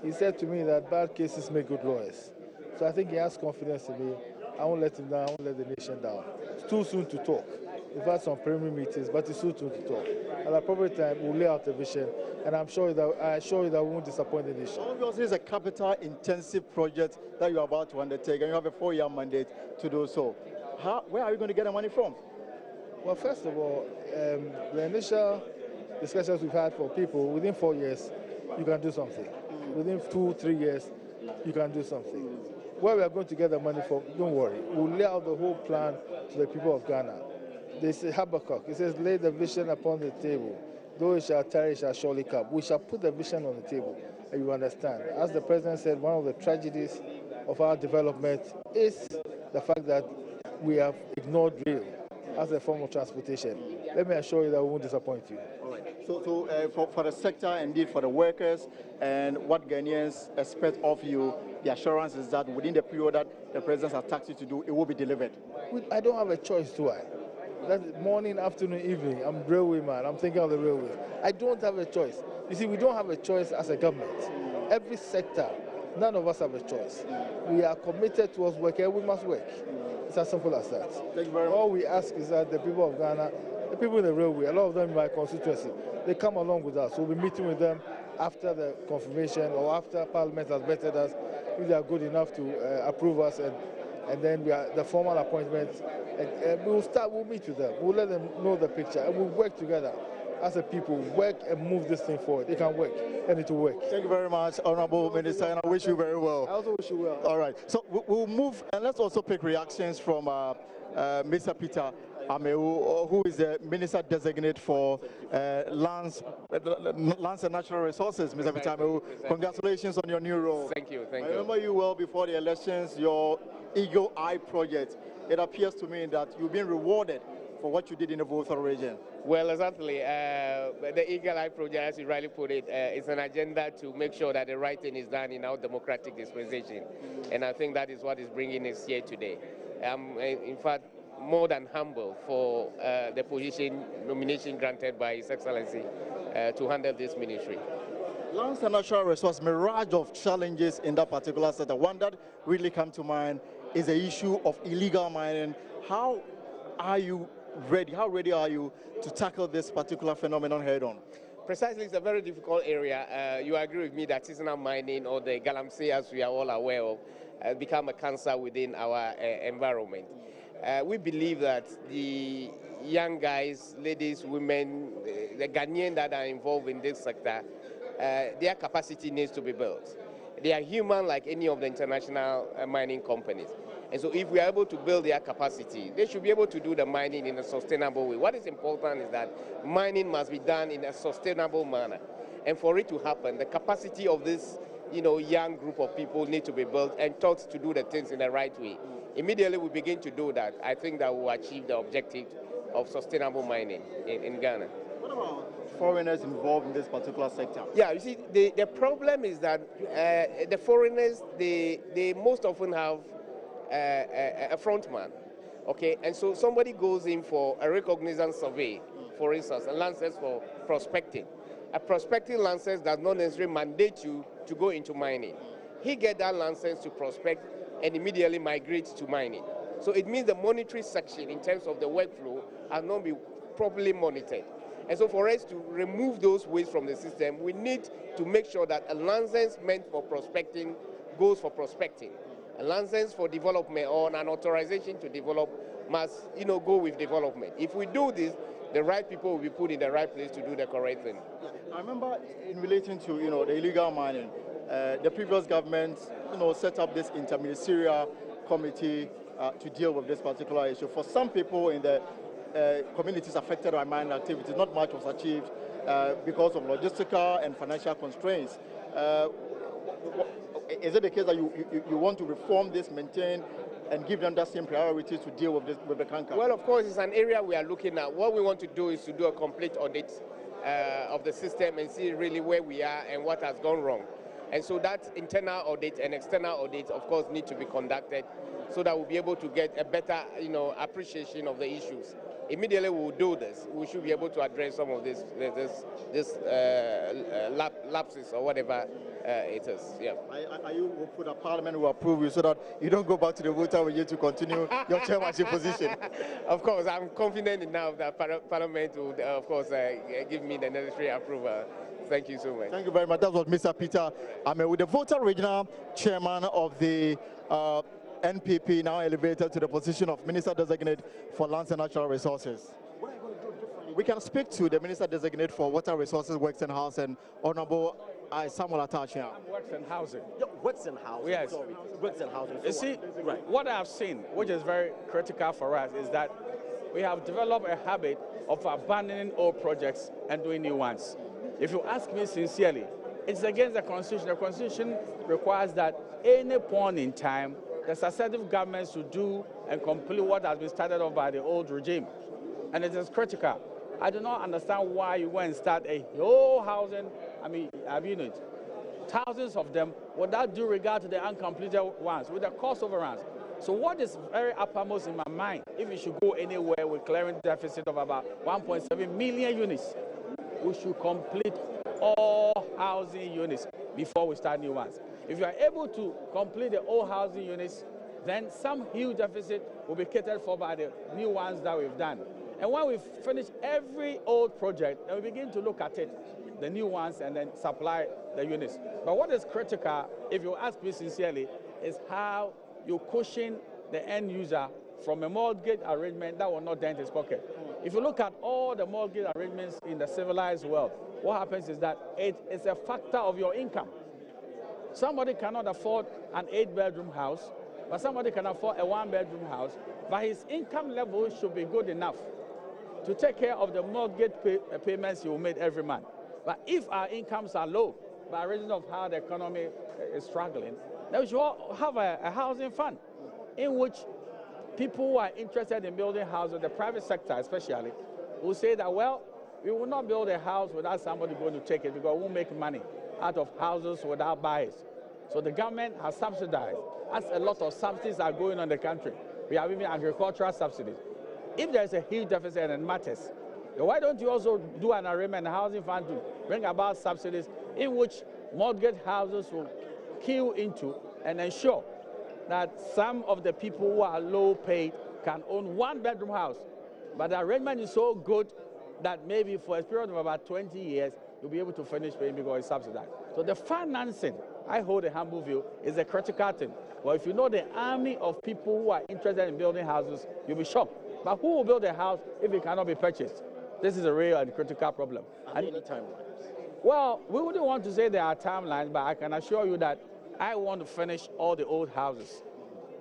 He said to me that bad cases make good lawyers. So I think he has confidence in me. I won't let him down, I won't let the nation down. It's too soon to talk. We've had some preliminary meetings, but it's too soon to talk. At the appropriate time, we'll lay out a vision, and I assure you that we won't disappoint the nation. Obviously, it's a capital-intensive project that you're about to undertake, and you have a 4-year mandate to do so. Where are you going to get the money from? Well, first of all, the initial discussions we've had for people, within 4 years, you can do something. Within 2-3 years, you can do something. Where we are going to get the money from, don't worry. We'll lay out the whole plan to the people of Ghana. They say Habakkuk, it says, lay the vision upon the table. Though it shall tarry, it shall surely come. We shall put the vision on the table, and you understand. As the President said, one of the tragedies of our development is the fact that we have ignored rail as a form of transportation. Let me assure you that we won't disappoint you. All right. So for the sector, indeed for the workers, and what Ghanaians expect of you, the assurance is that within the period that the President has tasked you to do, it will be delivered. I don't have a choice, do I? That's morning, afternoon, evening. I'm a railway man. I'm thinking of the railway. I don't have a choice. You see, we don't have a choice as a government. Every sector, none of us have a choice. We are committed towards work, and we must work. It's as simple as that. Thank you very much. All we ask is that the people of Ghana, the people in the railway, a lot of them in my constituency, they come along with us. We'll be meeting with them after the confirmation or after Parliament has vetted us, if they are good enough to approve us, and then the formal appointments. And we'll meet with them. We'll let them know the picture, and we'll work together as a people, work and move this thing forward. It can work, and it will work. Thank you very much, Honorable Minister, and I wish you very well. I also wish you well. All right. So we'll move, and let's also pick reactions from Mr. Peter. Ameu, who is the Minister Designate for Lands and Natural Resources. Mr. Peter Ameu, congratulations on your new role. Thank you. I remember you well before the elections, your Eagle Eye project. It appears to me that you've been rewarded for what you did in the Volta region. Well, exactly. The Eagle Eye project, as you rightly put it, is an agenda to make sure that the right thing is done in our democratic dispensation. And I think that is what is bringing us here today. In fact, more than humble for the nomination granted by His Excellency to handle this ministry. Lands and Natural Resource, mirage of challenges in that particular sector. One that really comes to mind is the issue of illegal mining. How are you ready? How ready are you to tackle this particular phenomenon head on? Precisely, it's a very difficult area. You agree with me that artisanal mining, or the galamsey, as we are all aware of, has become a cancer within our environment. We believe that the young guys, ladies, women, the Ghanaians that are involved in this sector, their capacity needs to be built. They are human like any of the international mining companies. And so if we are able to build their capacity, they should be able to do the mining in a sustainable way. What is important is that mining must be done in a sustainable manner. And for it to happen, the capacity of this young group of people need to be built and taught to do the things in the right way. Immediately we begin to do that, I think that we will achieve the objective of sustainable mining in Ghana. What about foreigners involved in this particular sector? Yeah, you see, the problem is that the foreigners, they most often have a front man, okay? And so somebody goes in for a recognizance survey, for instance, a license for prospecting. A prospecting license does not necessarily mandate you to go into mining. He gets that license to prospect and immediately migrates to mining. So it means the monetary section in terms of the workflow has not been properly monitored. And so for us to remove those ways from the system, we need to make sure that a license meant for prospecting goes for prospecting. A license for development or an authorization to develop must, go with development. If we do this, the right people will be put in the right place to do the correct thing. I remember in relating to, the illegal mining, the previous government, set up this interministerial committee to deal with this particular issue. For some people in the communities affected by mining activities, not much was achieved because of logistical and financial constraints. Is it the case that you want to reform this, maintain, and give them that same priority to deal with this, with the canker? Well, of course, it's an area we are looking at. What we want to do is to do a complete audit of the system and see really where we are and what has gone wrong. And so that internal audit and external audit, of course, need to be conducted so that we'll be able to get a better, appreciation of the issues. Immediately we will do this. We should be able to address some of this lapses or whatever it is. Yeah. Are you hopeful that Parliament will approve you so that you don't go back to the voter with you to continue your chairmanship position? Of course, I'm confident enough that Parliament will, of course, give me the necessary approval. Thank you so much. Thank you very much. That was Mr. Peter Ameu, with the Volta Regional Chairman of the NPP, now elevated to the position of Minister Designate for Lands and Natural Resources. We can speak to the Minister Designate for Water Resources, Works and Housing, Honorable Samuel Atachia. Works and Housing. Works and Housing. Yes. Sorry. Works and Housing. You see, what I've seen, which is very critical for us, is that we have developed a habit of abandoning old projects and doing new ones. If you ask me sincerely, it's against the Constitution. The Constitution requires that any point in time, the successive governments should do and complete what has been started off by the old regime. And it is critical. I do not understand why you go and start a whole housing, unit, thousands of them, without due regard to the uncompleted ones, with the cost overruns. So what is very uppermost in my mind, if we should go anywhere with clearing deficit of about 1.7 million units, we should complete all housing units before we start new ones. If you are able to complete the old housing units, then some huge deficit will be catered for by the new ones that we've done. And when we finish every old project, then we begin to look at it, the new ones, and then supply the units. But what is critical, if you ask me sincerely, is how you cushion the end user from a mortgage arrangement that will not dent his pocket. If you look at all the mortgage arrangements in the civilized world, what happens is that it is a factor of your income. Somebody cannot afford an 8-bedroom house but somebody can afford a one-bedroom house, but his income level should be good enough to take care of the mortgage payments he will make every month. But if our incomes are low, by reason of how the economy is struggling, then we should have a housing fund in which people who are interested in building houses, the private sector especially, will say that, well, we will not build a house without somebody going to take it because we won't make money out of houses without buyers. So the government has subsidized, as a lot of subsidies are going on in the country. We have even agricultural subsidies. If there's a huge deficit and it matters, then why don't you also do an arrangement, a housing fund to bring about subsidies in which mortgage houses will queue into and ensure that some of the people who are low paid can own one-bedroom house. But the arrangement is so good that maybe for a period of about 20 years, you'll be able to finish paying because it's subsidized. So the financing, I hold a humble view, is a critical thing. Well, if you know the army of people who are interested in building houses, you'll be shocked. But who will build a house if it cannot be purchased? This is a real and critical problem. And any timelines? Well, we wouldn't want to say there are timelines, but I can assure you that I want to finish all the old houses.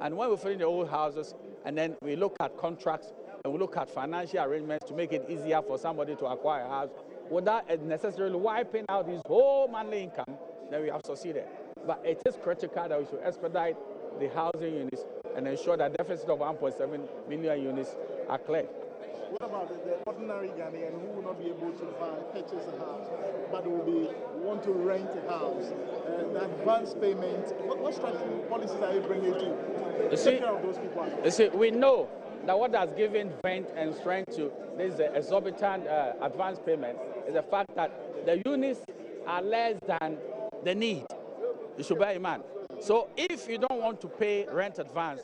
And when we finish the old houses, and then we look at contracts, and we look at financial arrangements to make it easier for somebody to acquire a house without necessarily wiping out his whole monthly income, then we have succeeded. But it is critical that we should expedite the housing units and ensure that deficit of 1.7 million units are cleared. What about the ordinary Ghanaian who will not be able to purchase a house, but will want to rent a house? The advance payment, what structural policies are you bringing to take care of those people? You see, we know that what has given vent and strength to this exorbitant advance payment is the fact that the units are less than the need. You should bear in mind. So if you don't want to pay rent advance,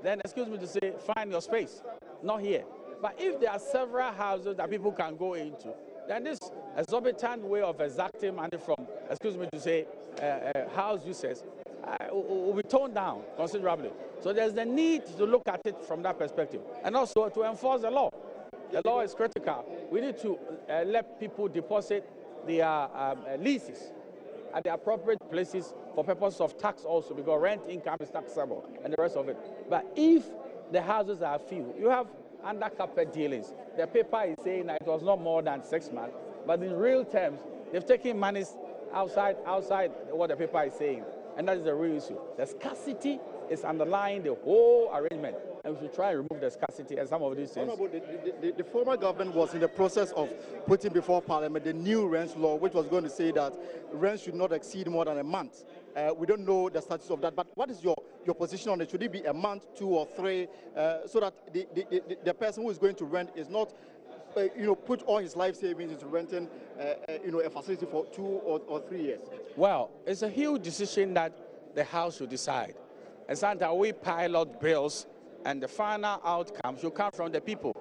then excuse me to say, find your space, not here. But if there are several houses that people can go into, then this exorbitant way of exacting money from, excuse me to say, house users will be toned down considerably. So there's the need to look at it from that perspective. And also to enforce the law. The law is critical. We need to let people deposit their leases at the appropriate places for purposes of tax also, because rent income is taxable and the rest of it. But if the houses are few, you have under carpet dealings. The paper is saying that it was not more than 6 months, but in real terms, they've taken monies outside what the paper is saying. And that is the real issue. The scarcity is underlying the whole arrangement, and we should try and remove the scarcity and some of these things. The former government was in the process of putting before Parliament the new rents law, which was going to say that rents should not exceed more than a month. We don't know the status of that, but what is your position on it? Should it be a month, 2 or 3, so that the person who is going to rent is not put all his life savings into renting, a facility for 2 or 3 years? Well, it's a huge decision that the House should decide. And sometimes we pilot bills, and the final outcome should come from the people.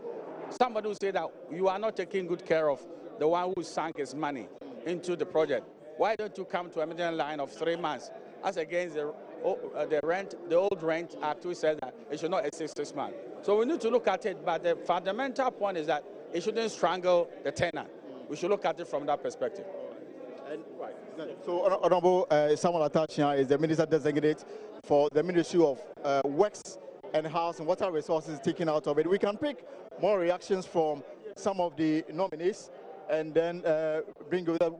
Somebody will say that you are not taking good care of the one who sank his money into the project. Why don't you come to a median line of 3 months, as against the old Rent Act, which says that it should not exceed 6 months. So we need to look at it, but the fundamental point is that it shouldn't strangle the tenant. We should look at it from that perspective. So, Honorable Samuel Atachia is the Minister Designate for the Ministry of Works and House and Water Resources taken out of it. We can pick more reactions from some of the nominees and then bring the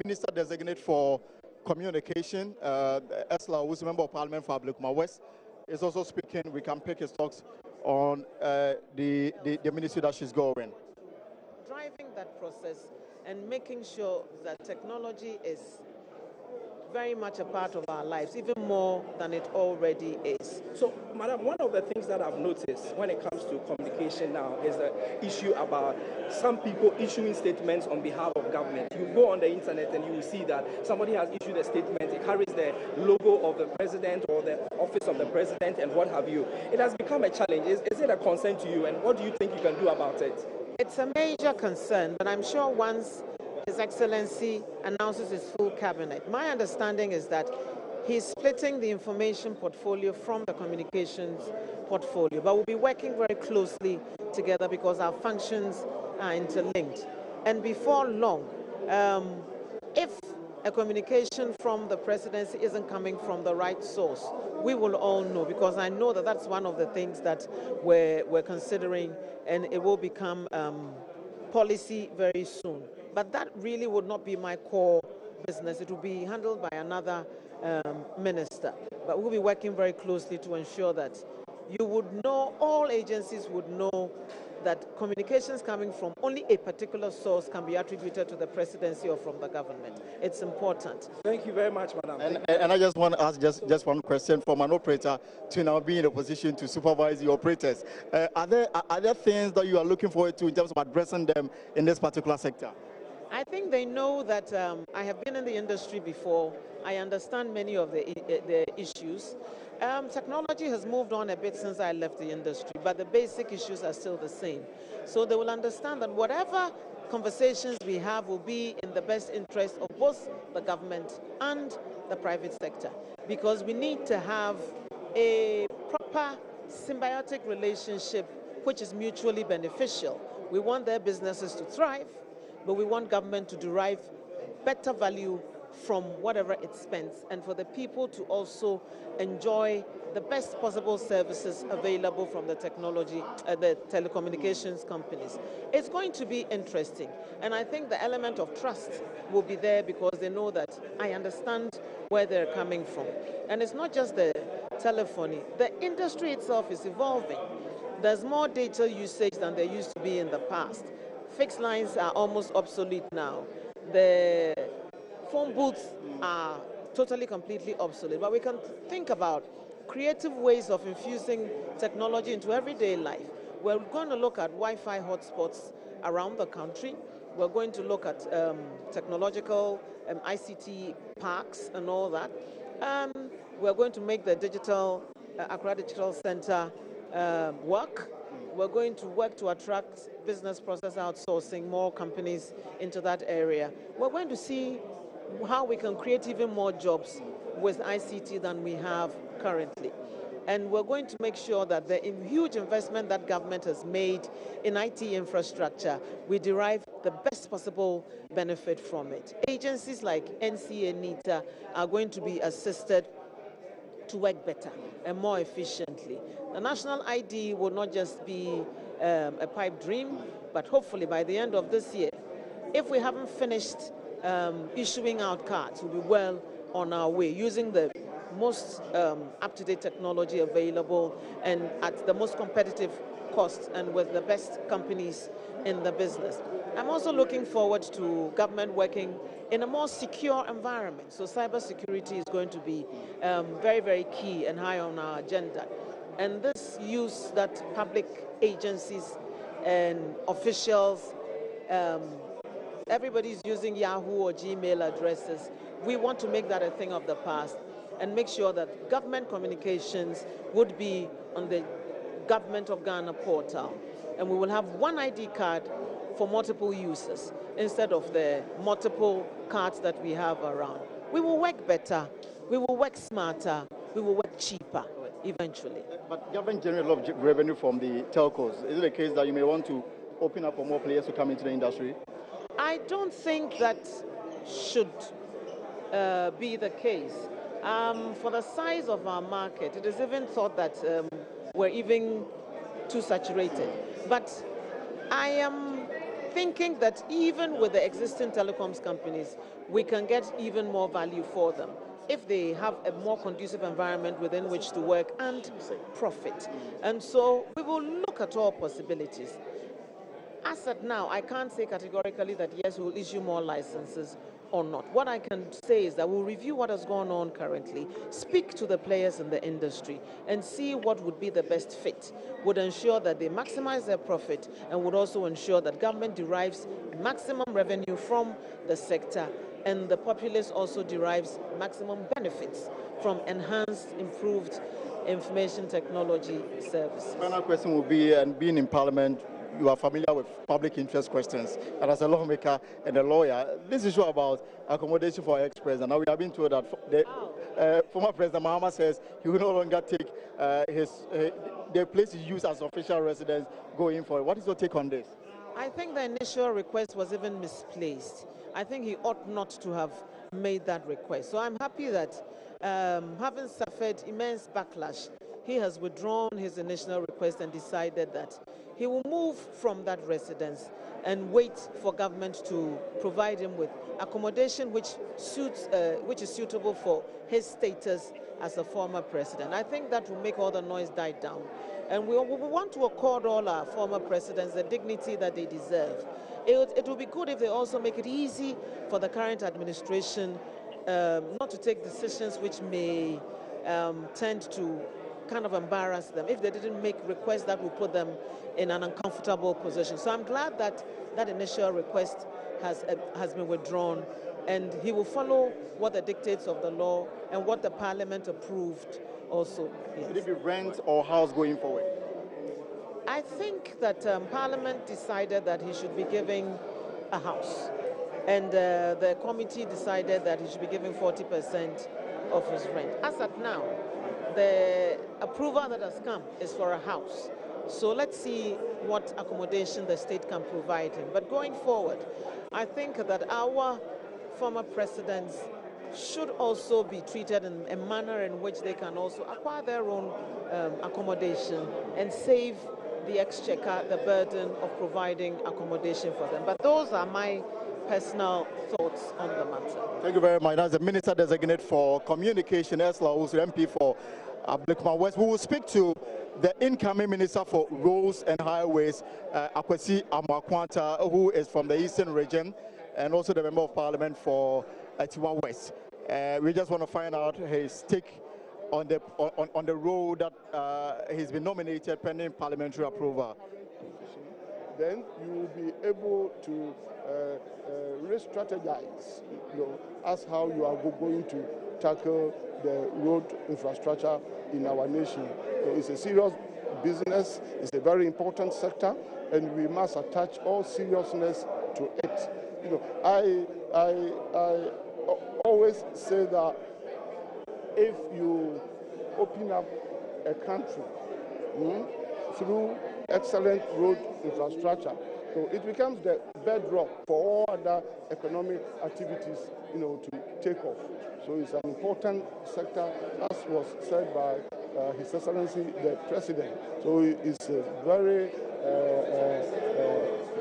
Minister Designate for Communication, Esla, who's a Member of Parliament for Ablekuma West, is also speaking. We can pick his talks on the ministry that she's going. Driving that process and making sure that technology is very much a part of our lives, even more than it already is. So, Madam, one of the things that I've noticed when it comes to communication now is the issue about some people issuing statements on behalf of government. You go on the internet and you will see that somebody has issued a statement, it carries the logo of the president or the office of the president and what have you. It has become a challenge. Is it a concern to you, and what do you think you can do about it? It's a major concern, but I'm sure once His Excellency announces his full cabinet, my understanding is that he's splitting the information portfolio from the communications portfolio, but we'll be working very closely together because our functions are interlinked. And before long, if a communication from the presidency isn't coming from the right source, we will all know, because I know that that's one of the things that we're considering, and it will become policy very soon. But that really would not be my core business. It will be handled by another minister. But we'll be working very closely to ensure that you would know, all agencies would know, that communications coming from only a particular source can be attributed to the presidency or from the government. It's important. Thank you very much, madam. And I just want to ask just one question from an operator to now be in a position to supervise the operators. Are there things that you are looking forward to in terms of addressing them in this particular sector? I think they know that I have been in the industry before. I understand many of the issues. Technology has moved on a bit since I left the industry, but the basic issues are still the same. So they will understand that whatever conversations we have will be in the best interest of both the government and the private sector, because we need to have a proper symbiotic relationship which is mutually beneficial. We want their businesses to thrive, but we want government to derive better value from whatever it spends, and for the people to also enjoy the best possible services available from the the telecommunications companies. It's going to be interesting, and I think the element of trust will be there, because they know that I understand where they're coming from. And it's not just the telephony. The industry itself is evolving. There's more data usage than there used to be in the past. Fixed lines are almost obsolete now. The phone booths are totally, completely obsolete. But we can think about creative ways of infusing technology into everyday life. We're going to look at Wi-Fi hotspots around the country. We're going to look at technological ICT parks and all that. We're going to make the Accra Digital Center work. We're going to work to attract business process outsourcing, more companies into that area. We're going to see how we can create even more jobs with ICT than we have currently. And we're going to make sure that the huge investment that government has made in IT infrastructure, we derive the best possible benefit from it. Agencies like NCA, NITA are going to be assisted to work better and more efficiently. The national ID will not just be a pipe dream, but hopefully by the end of this year, if we haven't finished issuing out cards, we'll be well on our way, using the most up-to-date technology available and at the most competitive cost and with the best companies in the business. I'm also looking forward to government working in a more secure environment. So cybersecurity is going to be very, very key and high on our agenda. And this use that public agencies and officials, everybody's using Yahoo or Gmail addresses. We want to make that a thing of the past and make sure that government communications would be on the Government of Ghana portal. And we will have one ID card for multiple users instead of the multiple cards that we have around. We will work better, we will work smarter, we will work cheaper eventually. But government generates a lot of revenue from the telcos. Is it the case that you may want to open up for more players to come into the industry? I don't think that should be the case. For the size of our market, it is even thought that we're even too saturated. But I am thinking that even with the existing telecoms companies, we can get even more value for them if they have a more conducive environment within which to work and profit. And so we will look at all possibilities. As at now, I can't say categorically that yes, we'll issue more licenses or not. What I can say is that we'll review what has gone on currently, speak to the players in the industry, and see what would be the best fit, would ensure that they maximize their profit and would also ensure that government derives maximum revenue from the sector and the populace also derives maximum benefits from enhanced, improved information technology services. Final question will be, and being in Parliament, you are familiar with public interest questions. And as a lawmaker and a lawyer, this issue about accommodation for ex-president. Now we have been told that the former President Mahama says he will no longer take the place he used as official residence going forward. What is your take on this? I think the initial request was even misplaced. I think he ought not to have made that request. So I'm happy that having suffered immense backlash, he has withdrawn his initial request and decided that he will move from that residence and wait for government to provide him with accommodation which is suitable for his status as a former president. I think that will make all the noise die down. And we want to accord all our former presidents the dignity that they deserve. It will be good if they also make it easy for the current administration not to take decisions which may tend to kind of embarrass them if they didn't make requests that will put them in an uncomfortable position. So I'm glad that that initial request has been withdrawn, and he will follow what the dictates of the law and what the parliament approved also. Yes. Will it be rent or house going forward? I think that parliament decided that he should be given a house, and the committee decided that he should be given 40% of his rent. As at now, the approval that has come is for a house. So let's see what accommodation the state can provide him. But going forward, I think that our former presidents should also be treated in a manner in which they can also acquire their own accommodation and save the exchequer the burden of providing accommodation for them. But those are my personal thoughts on the matter. Thank you very much. That's the Minister Designate for Communication, Esla, who's the MP for Blakema West. We will speak to the incoming Minister for Roads and Highways, Akwasi Amakwanta, who is from the Eastern Region, and also the Member of Parliament for Tiwa West. We just want to find out his take on the role that he's been nominated pending parliamentary approval. Then you will be able to re-strategize, as how you are going to tackle the road infrastructure in our nation. So it's a serious business, it's a very important sector, and we must attach all seriousness to it. I always say that if you open up a country through excellent road infrastructure, so it becomes the bedrock for all other economic activities, to take off. So it's an important sector, as was said by His Excellency the President. So it's a very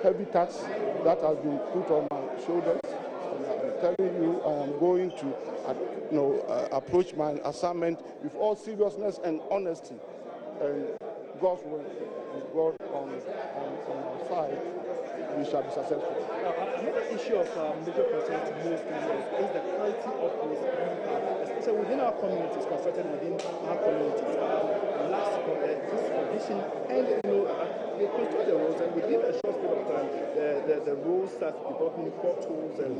heavy tax that has been put on my shoulders. And I'm telling you, I am going to approach my assignment with all seriousness and honesty. And God's will, with God on our side, we shall be successful. Another issue of major concern to most Kenyans is the quality of police being had, especially within our communities, constructed within our communities. Last this condition, and they construct the roads, and within a short period of time, the roads start developing potholes, and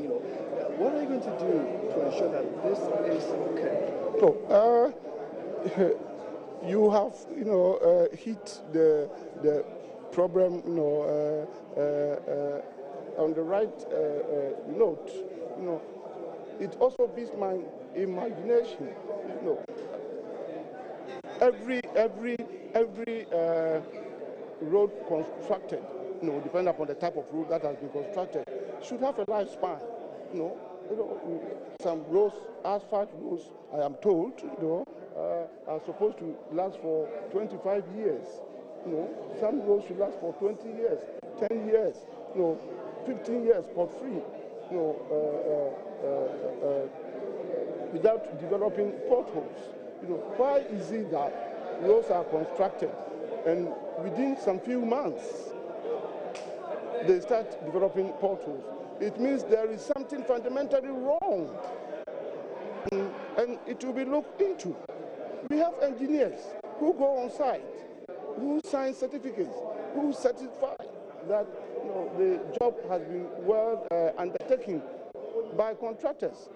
what are you going to do to ensure that this is okay? So, you have hit the problem on the right note. It also beats my imagination. Every road constructed, depending upon the type of road that has been constructed, should have a lifespan. Some roads, asphalt roads, I am told, are supposed to last for 25 years. Some roads should last for 20 years, 10 years, 15 years for free, without developing potholes. Why is it that roads are constructed and within some few months they start developing potholes? It means there is something fundamentally wrong, and it will be looked into. We have engineers who go on site, who sign certificates, who certify that the job has been well undertaken by contractors,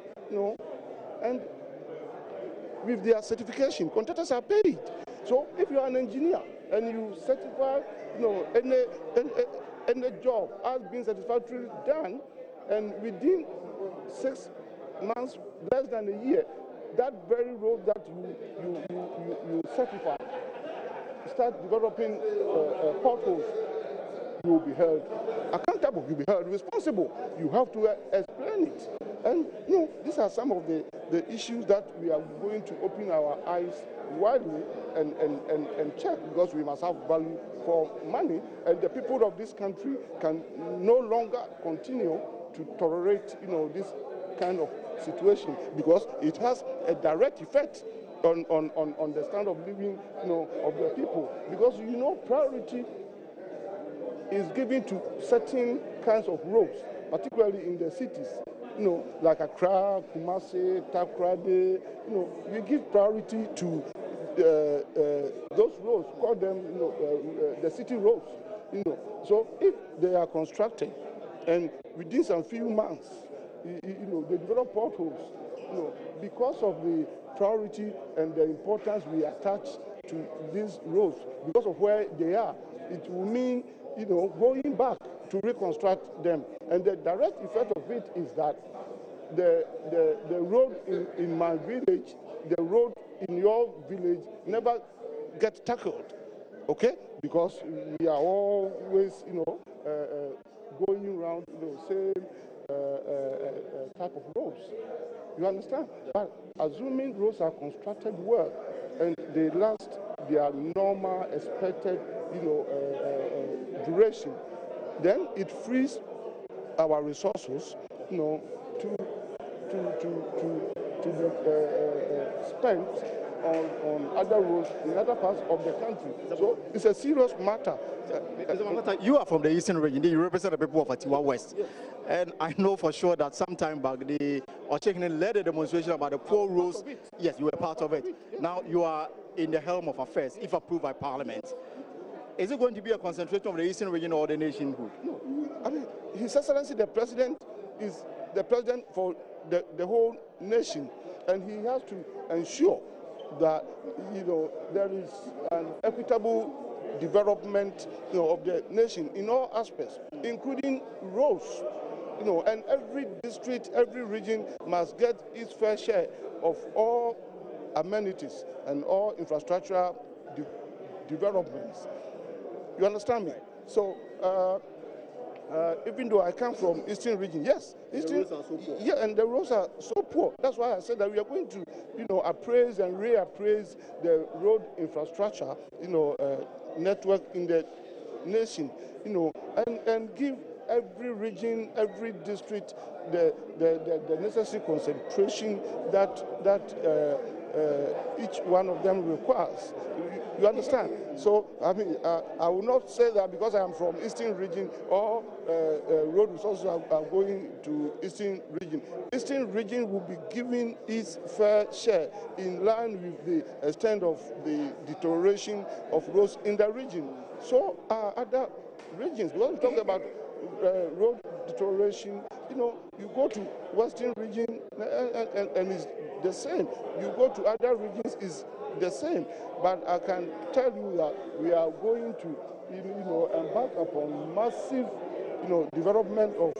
and with their certification, contractors are paid. So if you are an engineer and you certify, any job has been satisfactorily done, and within 6 months, less than a year, that very road that you certify start developing potholes, you will be held accountable, you will be held responsible. You have to explain it. And these are some of the issues that we are going to open our eyes widely and check, because we must have value for money, and the people of this country can no longer continue to tolerate this kind of situation, because it has a direct effect on the standard of living of the people, because priority is given to certain kinds of roads, particularly in the cities, like Accra, Kumasi, Takoradi. We give priority to those roads, call them the city roads. So if they are constructed and within some few months, they develop potholes, because of the priority and the importance we attach to these roads, because of where they are, it will mean going back to reconstruct them. And the direct effect of it is that the road in my village, the road in your village never get tackled, okay? Because we are always, going around same type of roads. You understand? But assuming roads are constructed well and they last their normal expected, duration, then it frees our resources, to be spent on other roads in other parts of the country. So it's a serious matter. You are from the Eastern region. You represent the people of Atiwa West. Yes. And I know for sure that sometime back, the Ochekene led a demonstration about the poor roads. Yes, you were part of it. Yes. Now you are in the helm of affairs, if approved by Parliament. Is it going to be a concentration of the Eastern region or the nationhood? No. I mean, His Excellency, the President, is the President for the whole nation. And he has to ensure that, there is an equitable development, of the nation in all aspects, including roads, and every district, every region must get its fair share of all amenities and all infrastructural developments. You understand me? So, even though I come from Eastern region, yes, Eastern, the roads are so poor. Yeah, and the roads are so poor. That's why I said that we are going to, appraise and reappraise the road infrastructure, network in the nation, and give every region, every district the necessary concentration that each one of them requires. You understand? So, I mean, I will not say that because I am from Eastern region, all road resources are going to Eastern region. Eastern region will be given its fair share in line with the extent of the deterioration of roads in the region. So are other regions. When we talk about road deterioration, you go to Western region and it's the same. You go to other regions, it's the same. But I can tell you that we are going to, embark upon massive, development of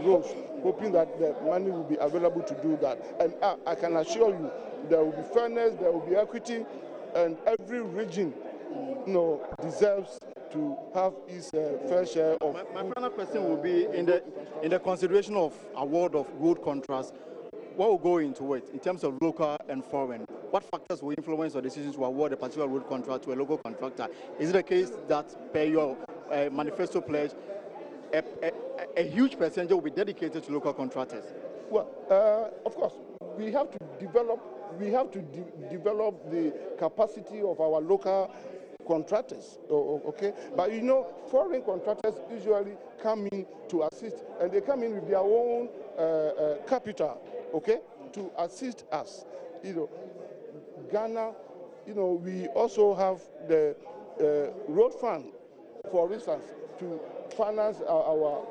roads, hoping that the money will be available to do that. And I can assure you, there will be fairness, there will be equity, and every region, deserves to have its fair share of. My final question will be in the consideration of award of road contracts. What will go into it in terms of local and foreign? What factors will influence your decisions to award a particular road contract to a local contractor? Is it the case that per your manifesto pledge, a huge percentage will be dedicated to local contractors? Well, of course, we have to develop the capacity of our local contractors, okay? But foreign contractors usually come in to assist, and they come in with their own capital, okay, to assist us. Ghana, we also have the road fund, for instance, to finance our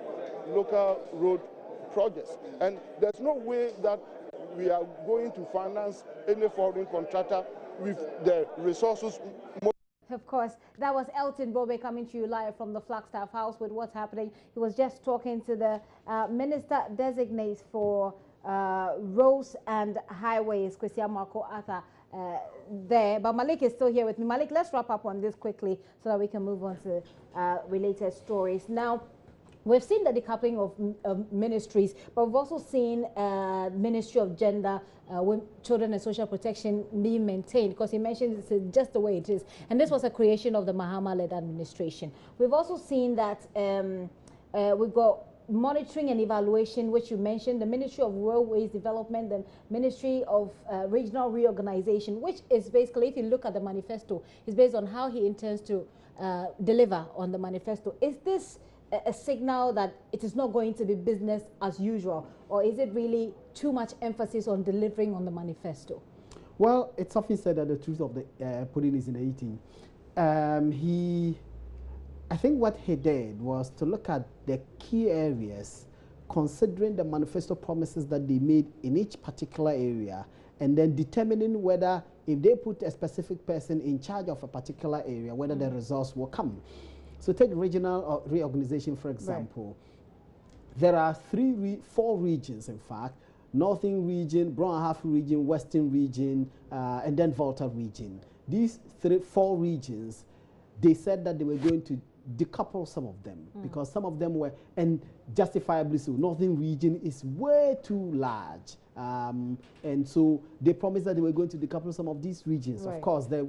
local road projects. And there's no way that we are going to finance any foreign contractor with the resources. Of course, that was Elton Bobe coming to you live from the Flagstaff House with what's happening. He was just talking to the Minister Designate for Roads and Highways, Kwesi Marco Arthur, there. But Malik is still here with me. Malik, let's wrap up on this quickly so that we can move on to related stories. Now, We've seen the decoupling of ministries, but we've also seen Ministry of Gender, Children and Social Protection being maintained, because he mentioned it's just the way it is. And this was a creation of the Mahama-led administration. We've also seen that we've got monitoring and evaluation, which you mentioned, the Ministry of Railways Development, the Ministry of Regional Reorganization, which is basically, if you look at the manifesto, is based on how he intends to deliver on the manifesto. Is this a signal that it is not going to be business as usual, or is it really too much emphasis on delivering on the manifesto? Well, it's often said that the truth of the pudding is in the eating. I think what he did was to look at the key areas, considering the manifesto promises that they made in each particular area, and then determining whether, if they put a specific person in charge of a particular area, whether the results will come. So take regional reorganization, for example. Right. There are four regions, in fact: Northern region, Brown region, Western region, and then Volta region. These four regions, they said that they were going to decouple some of them because some of them were, and justifiably so. Northern region is way too large. And so they promised that they were going to decouple some of these regions. Right. Of course, the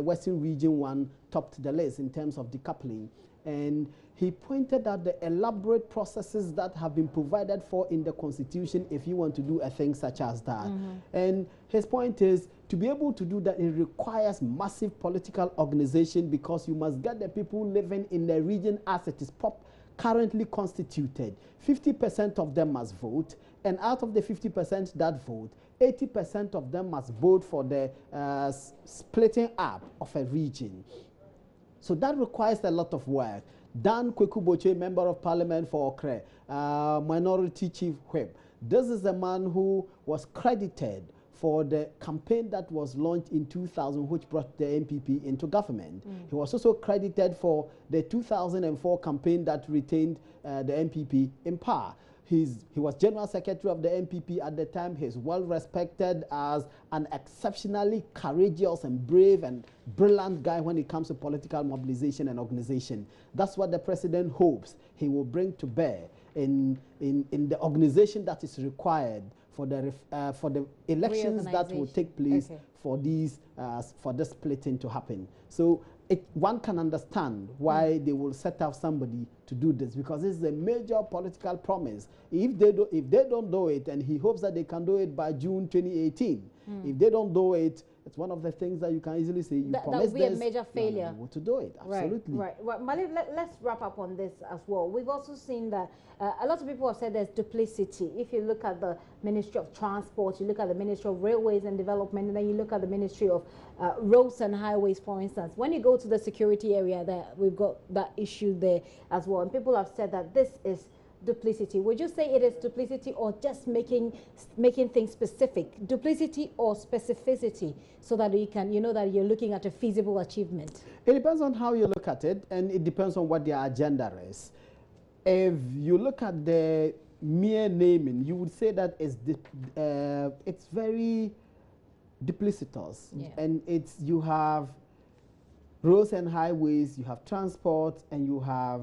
Western region one topped the list in terms of decoupling. And he pointed out the elaborate processes that have been provided for in the Constitution if you want to do a thing such as that. And his point is, to be able to do that, it requires massive political organization, because you must get the people living in the region as it is currently constituted. 50% of them must vote, and out of the 50% that vote, 80% of them must vote for the splitting up of a region. So that requires a lot of work. Dan Kweku Boche, Member of Parliament for Okre, Minority Chief Whip. This is a man who was credited for the campaign that was launched in 2000, which brought the MPP into government. He was also credited for the 2004 campaign that retained the MPP in power. He was General Secretary of the MPP at the time. He's well respected as an exceptionally courageous and brave and brilliant guy when it comes to political mobilization and organization. That's what the president hopes he will bring to bear in the organization that is required for the elections that will take place for these for the splitting to happen. So one can understand why they will set up somebody to do this, because this is a major political promise. If they don't do it, and he hopes that they can do it by June 2018. If they don't do it, it's one of the things that you can easily say, that would be a major failure to do it. Absolutely. Right. Well, Mali, let's wrap up on this as well. We've also seen that a lot of people have said there's duplicity. If you look at the Ministry of Transport, you look at the Ministry of Railways and Development, and then you look at the Ministry of Roads and Highways, for instance. When you go to the security area, there we've got that issue there as well. And people have said that this is duplicity. Would you say it is duplicity, or just making things specific? Duplicity or specificity, so that you know that you're looking at a feasible achievement? It depends on how you look at it, and it depends on what their agenda is. If you look at the mere naming, you would say that it's very duplicitous. And you have roads and highways, you have transport, and you have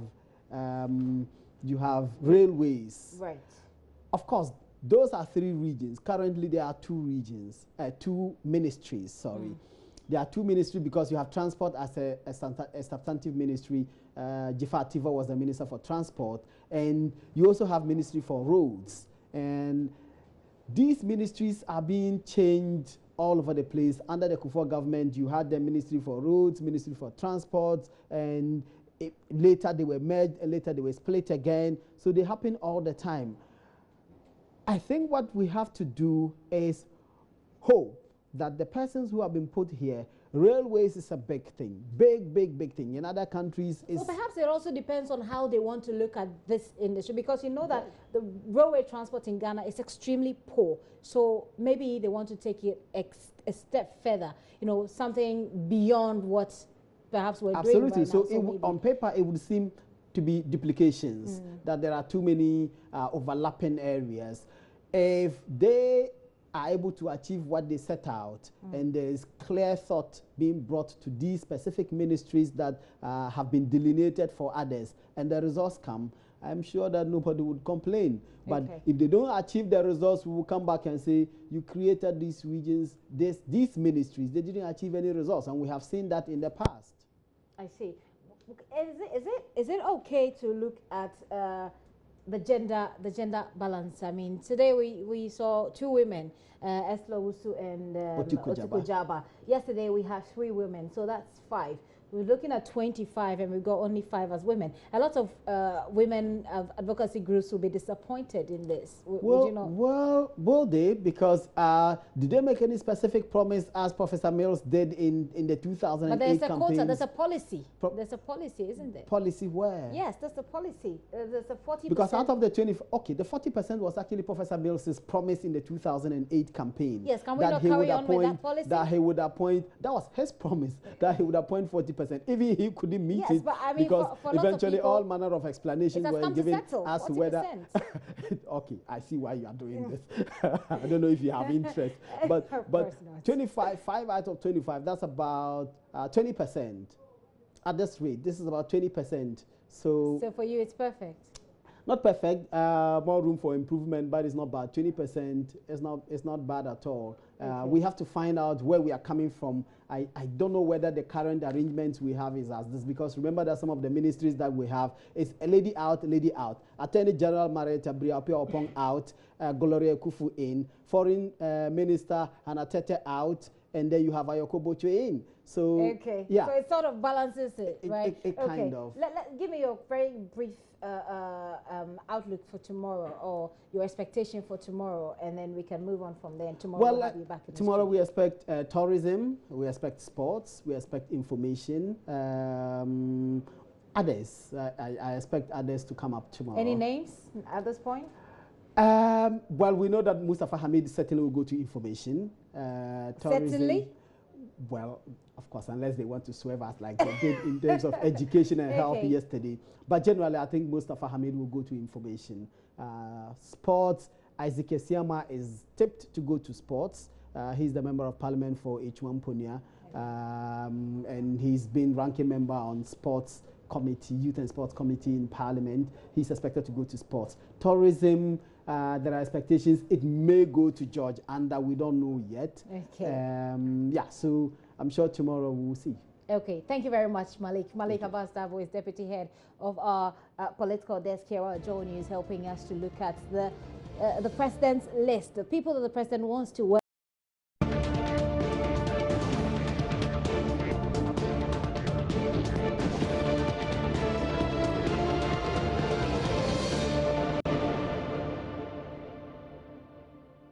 railways. Right. Of course, those are three regions. Currently, there are two ministries, sorry. There are two ministries because you have transport as a substantive ministry. Jafar Tiva was the Minister for Transport. And you also have Ministry for Roads. And these ministries are being changed all over the place. Under the Kufuor government, you had the Ministry for Roads, Ministry for Transport, and later they were merged, and later they were split again. So they happen all the time. I think what we have to do is hope that the persons who have been put here, railways is a big thing, big thing. In other countries, so perhaps it also depends on how they want to look at this industry, because you know that the railway transport in Ghana is extremely poor. So maybe they want to take it a step further, something beyond what perhaps we're doing right now. So on paper, it would seem to be duplications, that there are too many overlapping areas. If they are able to achieve what they set out, and there is clear thought being brought to these specific ministries that have been delineated for others, and the results come, I'm sure that nobody would complain. But if they don't achieve the results, we will come back and say, you created these regions, these ministries, they didn't achieve any results. And we have seen that in the past. I see. Is it okay to look at the gender balance? I mean, today we saw 2 women, Esla Wusu and Otuko Jaba. Yesterday we have 3 women, so that's 5. We're looking at 25 and we've got only 5 as women. A lot of women advocacy groups will be disappointed in this. Would you not? Well, will they? Because did they make any specific promise as Professor Mills did in the 2008 But there's a campaigns? quota, there's a policy. There's a policy, isn't there? Policy where? Yes, that's a policy. There's a 40%. Because out of the 20, okay, the 40% was actually Professor Mills's promise in the 2008 campaign. Yes, can we not carry on with that policy? That he would appoint, that was his promise, that he would appoint 40%. Even he couldn't meet it, but I mean, because for eventually people, all manner of explanations were given as to whether. 40%. Okay, I see why you are doing this. I don't know if you have interest, but 25, 5 out of 25, that's about 20%. At this rate, this is about 20%. So for you, it's perfect. Not perfect, more room for improvement, but it's not bad. 20% is not bad at all. We have to find out where we are coming from. I don't know whether the current arrangements we have is as this, because remember that some of the ministries that we have is a lady out, Attorney General Marieta Briapia Opong out, Gloria Kufu in, Foreign Minister Hannah Tete out, and then you have Ayoko Bocho in. So yeah, so it sort of balances it, right? It kind of. Give me your very brief outlook for tomorrow, or your expectation for tomorrow, and then we can move on from there. And tomorrow we'll have you back in tomorrow we expect tourism, we expect sports, we expect information, others. I expect others to come up tomorrow. Any names at this point? Well, we know that Mustafa Hamid certainly will go to information. Tourism, certainly? Well, of course, unless they want to swerve us like they did in terms of education and health yesterday. But generally, I think Mustafa Hamid will go to information. Sports, Isaac Esiama is tipped to go to sports. He's the Member of Parliament for H1 Ponia, and he's been ranking member on sports committee, youth and sports committee in Parliament. He's expected to go to sports. Tourism, there are expectations it may go to George Anda. We don't know yet. Yeah, so I'm sure tomorrow we'll see. Okay, thank you very much, Malik. Malik Abbas Dabo is deputy head of our political desk here at Joe News, helping us to look at the president's list, the people that the president wants to work